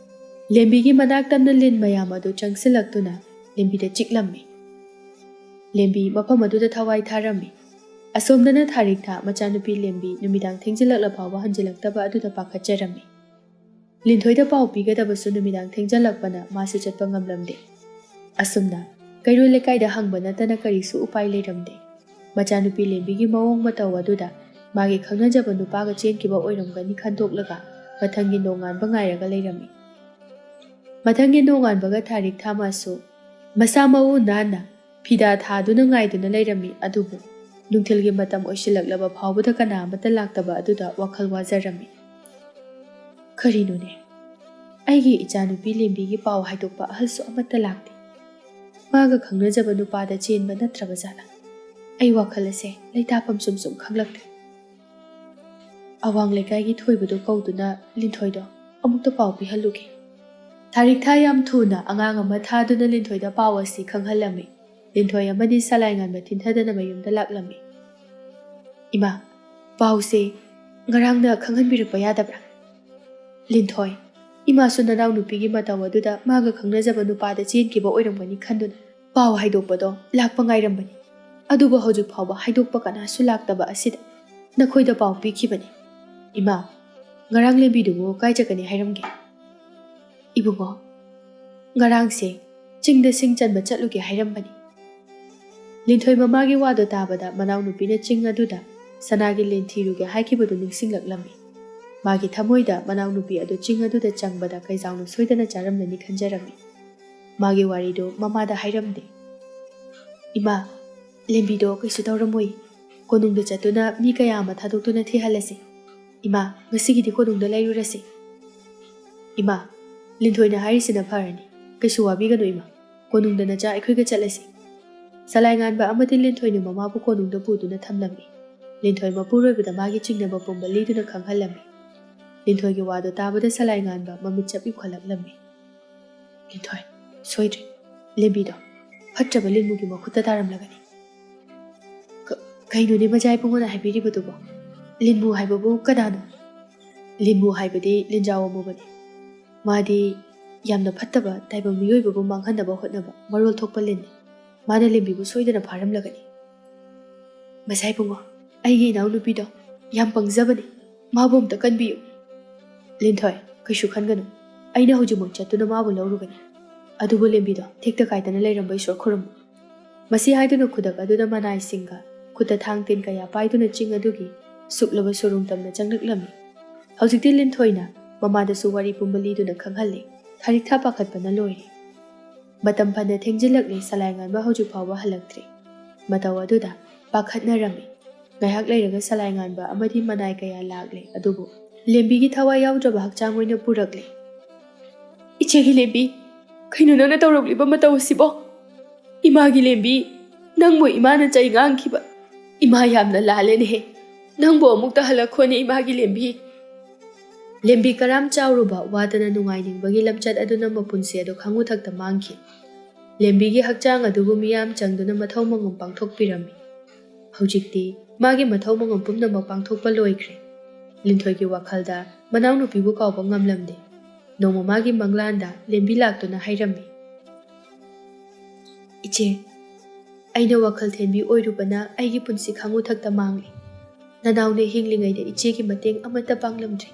ꯂꯦꯝꯕꯤꯒꯤ ꯃꯅꯥꯛ ꯇꯝꯅ ꯂꯤꯟ ꯃꯌꯥꯝ ꯑꯗꯨ ꯆꯪꯁꯤꯜꯂꯛꯇꯨꯅ ꯂꯦꯝꯕꯤꯗ ꯆꯤꯛꯂꯝꯃꯤ꯫ ꯂꯦꯝꯕꯤ ꯃꯐꯝ ꯑꯗꯨꯗ ꯊꯋꯥꯏ ꯊꯥꯔꯝꯃꯤ꯫ ꯑꯁꯣꯝꯗꯅ ꯊꯥꯔꯤꯛꯊꯥ ꯃꯆꯥꯅꯨꯄꯤ ꯂꯦꯝꯕꯤ ꯅꯨꯃꯤꯗꯥꯡ ꯊꯦꯡꯖꯤꯜꯂꯛꯂ ꯐꯥꯎꯕ ꯍꯟꯖꯤꯜꯂꯛꯇꯕ ꯑꯗꯨꯗ ꯄꯥꯈꯠꯆꯔꯝꯃꯤ꯫ ꯂꯤꯟꯊꯣꯏꯗ ꯄꯥꯎ ꯄꯤꯒꯗꯕꯁꯨ ꯅꯨꯃꯤꯗꯥꯡ ꯊꯦꯡꯖꯤꯜꯂꯛꯄꯅ ꯃꯥꯁꯨ ꯆꯠꯄ ꯉꯝꯂꯝꯗꯦ꯫ ꯑꯁꯨꯝꯅ ꯀꯩꯔꯣꯏ ꯂꯩꯀꯥꯏꯗ ꯍꯪꯕ ꯅꯠꯇꯅ ꯀꯔꯤꯁꯨ ꯎꯄꯥꯏ ꯂꯩꯔꯝꯗꯦ꯫ ꯃꯆꯥꯅꯨꯄꯤ ꯂꯦꯝꯕꯤꯒꯤ ꯃꯑꯣꯡ ꯃꯇꯧ ꯑꯗꯨꯗ ꯃꯥꯒꯤ ꯈꯪꯅꯖꯕ ꯅꯨꯄꯥꯒ ꯆꯦꯟꯈꯤꯕ ꯑꯣꯏꯔꯝꯒꯅꯤ ꯈꯟꯗꯣꯛꯂꯒ ꯃꯊꯪꯒꯤ ꯅꯣꯡꯉꯥꯟꯕ ꯉꯥꯏꯔꯒ ꯂꯩꯔꯝꯃꯤ꯫ ꯃꯊꯪꯒꯤ ꯅꯣꯡꯉꯥꯟꯕꯒ ꯊꯥꯔꯤꯛꯊꯥ ꯃꯥꯁꯨ ꯃꯁꯥ ꯃꯎ ꯅꯥꯟꯅ ꯐꯤꯗꯥ ꯊꯥꯗꯨꯅ ꯉꯥꯏꯗꯨꯅ ꯂꯩꯔꯝꯃꯤ꯫ ꯑꯗꯨꯕꯨ ꯅꯨꯡꯊꯤꯜꯒꯤ ꯃꯇꯝ ꯑꯣꯏꯁꯤꯜꯂꯛꯂꯕ ꯐꯥꯎꯕꯗ ꯀꯅꯥ ꯑꯃꯠꯇ ꯂꯥꯛꯇꯕ ꯑꯗꯨꯗ ꯋꯥꯈꯜ ꯋꯥꯖꯔꯝꯃꯤ꯫ ꯀꯔꯤꯅꯣꯅꯦ, ꯑꯩꯒꯤ ꯏꯆꯥꯅꯨꯄꯤ ꯂꯦꯝꯕꯤꯒꯤ ꯄꯥꯎ ꯍꯥꯏꯗꯣꯛꯄ ꯑꯍꯜꯁꯨ ꯑꯃꯠꯇ ꯂꯥꯛꯇꯦ꯫ ꯃꯥꯒ ꯈꯪꯅꯖꯕ ꯅꯨꯄꯥꯗ ꯆꯦꯟꯕ ꯅꯠꯇ꯭ꯔꯕ ꯖꯥꯠꯂꯥ? ꯑꯩ ꯋꯥꯈꯜ ꯑꯁꯦ ꯂꯩꯇꯥꯐꯝ ꯁꯨꯝ ꯈꯪꯂꯛꯇ꯭ꯔꯦ꯫ ꯑꯋꯥꯡ ꯂꯩꯀꯥꯏꯒꯤ ꯊꯣꯏꯕꯗꯨ ꯀꯧꯗꯨꯅ ꯂꯤꯟꯊꯣꯏꯗꯣ ꯑꯃꯨꯛꯇ ꯄꯥꯎ ꯄꯤꯍꯜꯂꯨꯒꯦ꯫ ꯊꯥꯔꯤꯛꯊꯥ ꯌꯥꯝ ꯊꯨꯅ ꯑꯉꯥꯡ ꯑꯃ ꯊꯥꯗꯨꯅ ꯂꯤꯟꯊꯣꯏꯗ ꯄꯥꯎ ꯑꯁꯤ ꯈꯪꯍꯜꯂꯝꯃꯤ꯫ ꯂꯤꯟꯊꯣꯏ ꯑꯃꯗꯤ ꯁꯂꯥꯏ ꯉꯥꯟꯕ ꯊꯤꯟꯊꯗꯅ ꯃꯌꯨꯝꯗ ꯂꯥꯛꯂꯝꯃꯤ꯫ ꯏꯃꯥ, ꯄꯥꯎꯁꯦ ꯉꯔꯥꯡꯅ ꯈꯪꯍꯟꯕꯤꯔꯛꯄ ꯌꯥꯗꯕ꯭ꯔꯥ? ꯂꯤꯟꯊꯣꯏ, ꯏꯃꯥꯁꯨ ꯅꯅꯥꯎ ꯅꯨꯄꯤꯒꯤ ꯃꯇꯧ ꯑꯗꯨꯗ ꯃꯥꯒ ꯈꯪꯅꯖꯕ ꯅꯨꯄꯥꯗ ꯆꯦꯟꯈꯤꯕ ꯑꯣꯏꯔꯝꯒꯅꯤ ꯈꯟꯗꯨꯅ ꯄꯥꯎ ꯍꯥꯏꯗꯣꯛꯄꯗꯣ ꯂꯥꯛꯄ ꯉꯥꯏꯔꯝꯕꯅꯤ꯫ ꯑꯗꯨꯕꯨ ꯍꯧꯖꯤꯛ ꯐꯥꯎꯕ ꯍꯥꯏꯗꯣꯛꯄ ꯀꯅꯥꯁꯨ ꯂꯥꯛꯇꯕ ꯑꯁꯤꯗ ꯅꯈꯣꯏꯗ ꯄꯥꯎ ꯄꯤꯈꯤꯕꯅꯤ꯫ ꯏꯃꯥ, ꯉꯔꯥꯡ ꯂꯦꯝꯕꯤꯗꯨꯕꯨ ꯀꯥꯏ ꯆꯠꯀꯅꯤ ꯍꯥꯏꯔꯝꯒꯦ? ꯏꯕꯨꯡꯉꯣ, ꯉꯔꯥꯡꯁꯦ ꯆꯤꯡꯗ ꯁꯤꯡ ꯆꯟꯕ ꯆꯠꯂꯨꯒꯦ ꯍꯥꯏꯔꯝꯕꯅꯤ꯫ ꯂꯤꯟꯊꯣꯏ ꯃꯃꯥꯒꯤ ꯋꯥꯗꯣ ꯇꯥꯕꯗ ꯃꯅꯥꯎꯅꯨꯄꯤꯅ ꯆꯤꯡ ꯑꯗꯨꯗ ꯁꯅꯥꯒꯤ ꯂꯤꯟ ꯊꯤꯔꯨꯒꯦ ꯍꯥꯏꯈꯤꯕꯗꯨ ꯅꯤꯡꯁꯤꯡꯂꯛꯂꯝꯃꯤ꯫ ꯃꯥꯒꯤ ꯊꯃꯣꯏꯗ ꯃꯅꯥꯎꯅꯨꯄꯤ ꯑꯗꯨ ꯆꯤꯡ ꯑꯗꯨꯗ ꯆꯪꯕꯗ ꯀꯩꯖꯥꯎꯅ ꯁꯣꯏꯗꯅ ꯆꯥꯔꯝꯂꯅꯤ ꯈꯟꯖꯔꯝꯃꯤ꯫ ꯃꯥꯒꯤ ꯋꯥꯔꯤꯗꯨ ꯃꯃꯥꯗ ꯍꯥꯏꯔꯝꯗꯦ꯫ ꯏꯃꯥ, ꯂꯦꯝꯕꯤꯗꯣ ꯀꯩꯁꯨ ꯇꯧꯔꯝꯃꯣꯏ꯫ ꯀꯣꯅꯨꯡꯗ ꯆꯠꯇꯨꯅ ꯃꯤ ꯀꯌꯥ ꯑꯃ ꯊꯥꯗꯣꯛꯇꯨꯅ ꯊꯤꯍꯜꯂꯁꯤ꯫ ꯏꯃꯥ, ꯉꯁꯤꯒꯤꯗꯤ ꯀꯣꯅꯨꯡꯗ ꯂꯩꯔꯨꯔꯁꯤ꯫ ꯏꯃꯥ, ꯂꯤꯟꯊꯣꯏꯅ ꯍꯥꯏꯔꯤꯁꯤꯅ ꯐꯔꯅꯤ, ꯀꯩꯁꯨ ꯋꯥꯕꯤꯒꯅꯨ ꯏꯃꯥ, ꯀꯣꯅꯨꯡꯗ ꯅꯆꯥ ꯑꯩꯈꯣꯏꯒ ꯆꯠꯂꯁꯤ꯫ ꯁꯂꯥꯏ ꯉꯥꯟꯕ ꯑꯃꯗꯤ ꯂꯤꯟꯊꯣꯏꯅ ꯃꯃꯥꯕꯨ ꯀꯣꯅꯨꯡꯗ ꯄꯨꯗꯨꯅ ꯊꯝꯂꯝꯃꯤ꯫ ꯂꯤꯟꯊꯣꯏ ꯃꯄꯨꯔꯣꯏꯕꯗ ꯃꯥꯒꯤ ꯆꯤꯡꯅꯕ ꯄꯨꯝꯕ ꯂꯤꯗꯨꯅ ꯈꯪꯍꯜꯂꯝꯃꯤ꯫ ꯂꯤꯟꯊꯣꯏꯒꯤ ꯋꯥꯗꯣ ꯇꯥꯕꯗ ꯁꯂꯥꯏ ꯉꯥꯟꯕ ꯃꯃꯤꯠ ꯆꯞ ꯌꯨꯡꯈꯠꯂꯛꯂꯝꯃꯤ꯫ ꯂꯤꯟꯊꯣꯏ, ꯁꯣꯏꯗ꯭ꯔꯦ, ꯂꯦꯝꯕꯤꯗꯣ ꯐꯠꯇ꯭ꯔꯕ ꯂꯤꯟꯕꯨꯒꯤ ꯃꯈꯨꯠꯇ ꯇꯥꯔꯝꯂꯒꯅꯤ꯫ ꯀꯩꯅꯣꯅꯦ ꯃꯆꯥ ꯏꯕꯨꯡꯉꯣꯅ ꯍꯥꯏꯕꯤꯔꯤꯕꯗꯨꯕꯣ? ꯂꯤꯟꯕꯨ ꯍꯥꯏꯕꯕꯨ ꯀꯅꯥꯅꯣ? ꯂꯤꯟꯕꯨ ꯍꯥꯏꯕꯗꯤ ꯂꯤꯟꯖꯥꯎ ꯑꯃꯨꯕꯅꯤ꯫ ꯃꯥꯗꯤ ꯌꯥꯝꯅ ꯐꯠꯇꯕ ꯇꯥꯏꯕꯪ ꯃꯤꯑꯣꯏꯕꯕꯨ ꯃꯥꯡꯍꯟꯅꯕ ꯍꯣꯠꯅꯕ ꯃꯔꯣꯜ ꯊꯣꯛꯄ ꯂꯤꯟꯅꯤ꯫ ꯃꯥꯅ ꯂꯦꯝꯕꯤꯕꯨ ꯁꯣꯏꯗꯅ ꯐꯥꯔꯝꯂꯒꯅꯤ꯫ ꯃꯆꯥ ꯏꯕꯨꯡꯉꯣ, ꯑꯩꯒꯤ ꯏꯅꯥꯎꯅꯨꯄꯤꯗꯣ ꯌꯥꯝ ꯄꯪꯖꯕꯅꯤ, ꯃꯥꯕꯨ ꯑꯝꯇ ꯀꯟꯕꯤꯌꯨ꯫ ꯂꯤꯟꯊꯣꯏ, ꯀꯩꯁꯨ ꯈꯟꯒꯅꯨ, ꯑꯩꯅ ꯍꯧꯖꯤꯛꯃꯛ ꯆꯠꯇꯨꯅ ꯃꯥꯕꯨ ꯂꯧꯔꯨꯒꯅꯤ꯫ ꯑꯗꯨꯕꯨ ꯂꯦꯝꯕꯤꯗꯣ ꯇꯦꯛꯇ ꯀꯥꯏꯗꯅ ꯂꯩꯔꯝꯕ ꯏꯁꯣꯔ ꯈꯨꯔꯨꯝꯃꯨ꯫ ꯃꯁꯤ ꯍꯥꯏꯗꯨꯅ ꯈꯨꯗꯛ ꯑꯗꯨꯗ ꯃꯅꯥꯏꯁꯤꯡꯒ खुद थांग तीन कया पाइदुना चिंग अदुगी सुक्लबा सुरुंग तमना चंगलक्लमी हौजिक्ति लिंथोइना ममादसु वारी पुंबलीदुना खंगहल्ले थारिक था पाखतपना लोइरे मतम फना थेंजिलक्ले सलाइंगानबा हौजिक फावबा हलक्त्रे मतौ अदुदा पाखतनारमी गायहाक लेरगा सलाइंगानबा अमदि मनाय कया लागले अदुबु लेंबीगी थवा याउद्रबा हक्चांग ओइना पुरक्ले इचेगी लेंबी खैनो नंगना तौरक्लिबा मतौसिबो इमागी लेंबी नंगबो इमाना चै गांखिबा इमा यामना लालेने नंगबो अमुक्ता हलखोने इमागी लेंबी लेंबी कराम चाउरुबा वादना नुंगाइनिंगबगी लमचत अदुना मपुनसे अदु खंगु थक्ता मांगखि लेंबीगी हक्चांग अदुबु मियाम चंगदुना मथौ मंगम पांगथोकपिरमी हौजिक्ति मागी मथौ मंगम पुमनमक पांगथोकपा लोइख्रे लिंथोइगी वाखलदा मनाव नुपीबु कावबा ngamlamde नोंमा मागी मंगलांदा लेंबी लाक्तुना हाइरमी इचे अइना वाखल थेंबी ओइरुबना अइगी पुंसी खंगु थक्ता मांगले ननावने हिंगलिंगैदा इचेगी मतेंग अमता पांगलमद्रे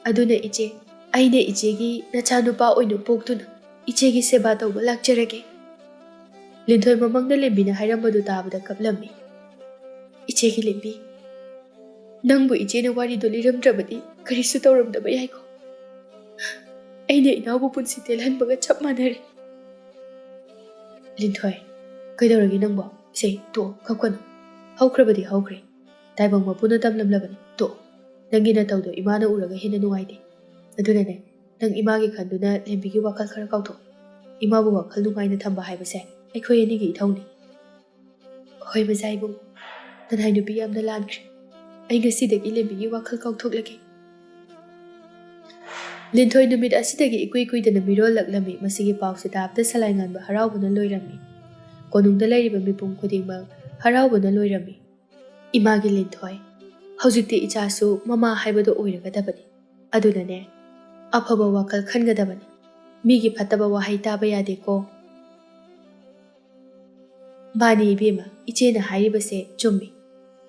अदुना इचे अइने इचेगी नचानुपा ओइनु पोक्तुना इचेगी सेबा तौबा लाक्चरगे लिंथोइ ममंगदा लेंबीना हाइरमबदु ताबदा कपलमी इचेगी लेंबी नंगबु इचेना वारिदो लिरमद्रबदि करिसु तौरमदबा याइको अइने इनावबु पुंसी तेलहनबगा चप मानरे लिंथोइ कइदौरगे नंगबो से तो खपकनु हौख्रबदि हौख्रे ताइबंग मपुना तमलमलबनि तो नंगी नतौदो इमाना उरगा हेना नुंगाइदे अदुनने नंग इमागी खंदुना लेंबीगी वाखल खरा काउथो इमाबु वाखल नुंगाइना थंबा हाइबसे अइखोय अनिगी इथौनि होय मजाइबु ननाइ नुपी यामना लानख्रे अइ ngasiदगी लेंबीगी वाखल काउथोकलगे लिंथोइ नुमित असिदगी इकुइ कुइदना मिरोल लक्लमी मसिगी पाउसे ताबदा सलाइंगानबा हराउबना लोइरमी कोनुंगदा लैरिबा मिपुम खुदिंगमक हराउबना लोइरमी इमागी लिंथोइ हौजिक्ति इचासु ममा हाइबदो ओइरगदबनि अदुनने अफबा वाखल खनगदबनि मीगी फतबा वाहै ताबा यादेको बानी इबेमा इचेना हाइरिबसे चुम्मी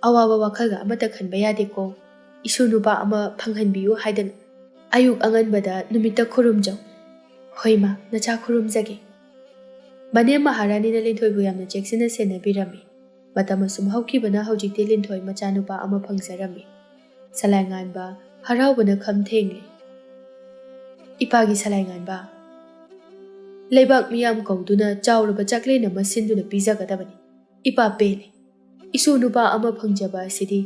अवाबा वाखलगा अमता खनबा यादेको इसु नुपा अमा फंगहनबियु हाइदन अयुक अंगनबदा नुमिता खुरुमजौ होइमा नचा खुरुमजगे बने महारानी लिंथोइबु यामना चेक्सिना सेनबिरमी मतम असुम हौखिबना हौजिक्ति लिंथोइ मचानुपा अमा फंगजरमी सलाइंगानबा हराउबना खमथेंगले इपागी सलाइंगानबा लेबाक मियाम कौदुना चाउरबा चकलेना मसिनदुना पिजगदबनि इपा पेले इसु नुपा अमा फंगजबा सिदी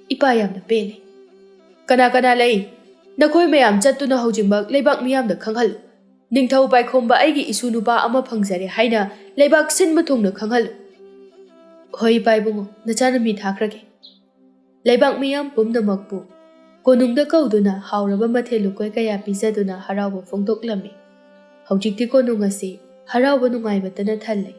इपा यामना पेले कना कना लई नखोय मयाम चत्तुना हौजिंबक लेबाक मियामदा खंगहल निंगथौ पाइखोमबा आइगी इसु नुपा अमा फंगजरे हाइना लेबाक सिनबा थुंगना खंगहल होय पाइबुंगो नचाना मी थाख्रगे लेबाक मियाम पुमनमकपु कोनुंगदा कौदुना हाउरबा मथेल लुकोय कया पिजदुना हराउबा फोंदोकलमी हौजिक्ति कोनुंग असि हराउबा नुंगाइबतना थल्ले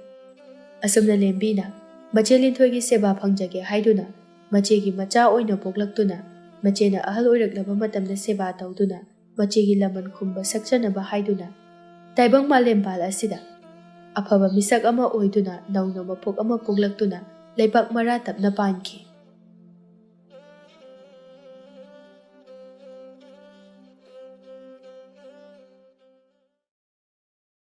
असुमना लेंबीना मचे लिंथोइगी सेबा फंगजगे हाइदुना मचेगी मचा ओइना पोगलक्तुना मचेना अहल ओइरक्लबा मतमदा सेबा तौदुना मचेगी लमन खुंबा सक्चनबा हाइदुना ताइबंग मालेमपाल असिदा अफबा मिसक अमा ओइदुना नौना मफोक अमा पोगलक्तुना लेबाक मरा तपना पानखि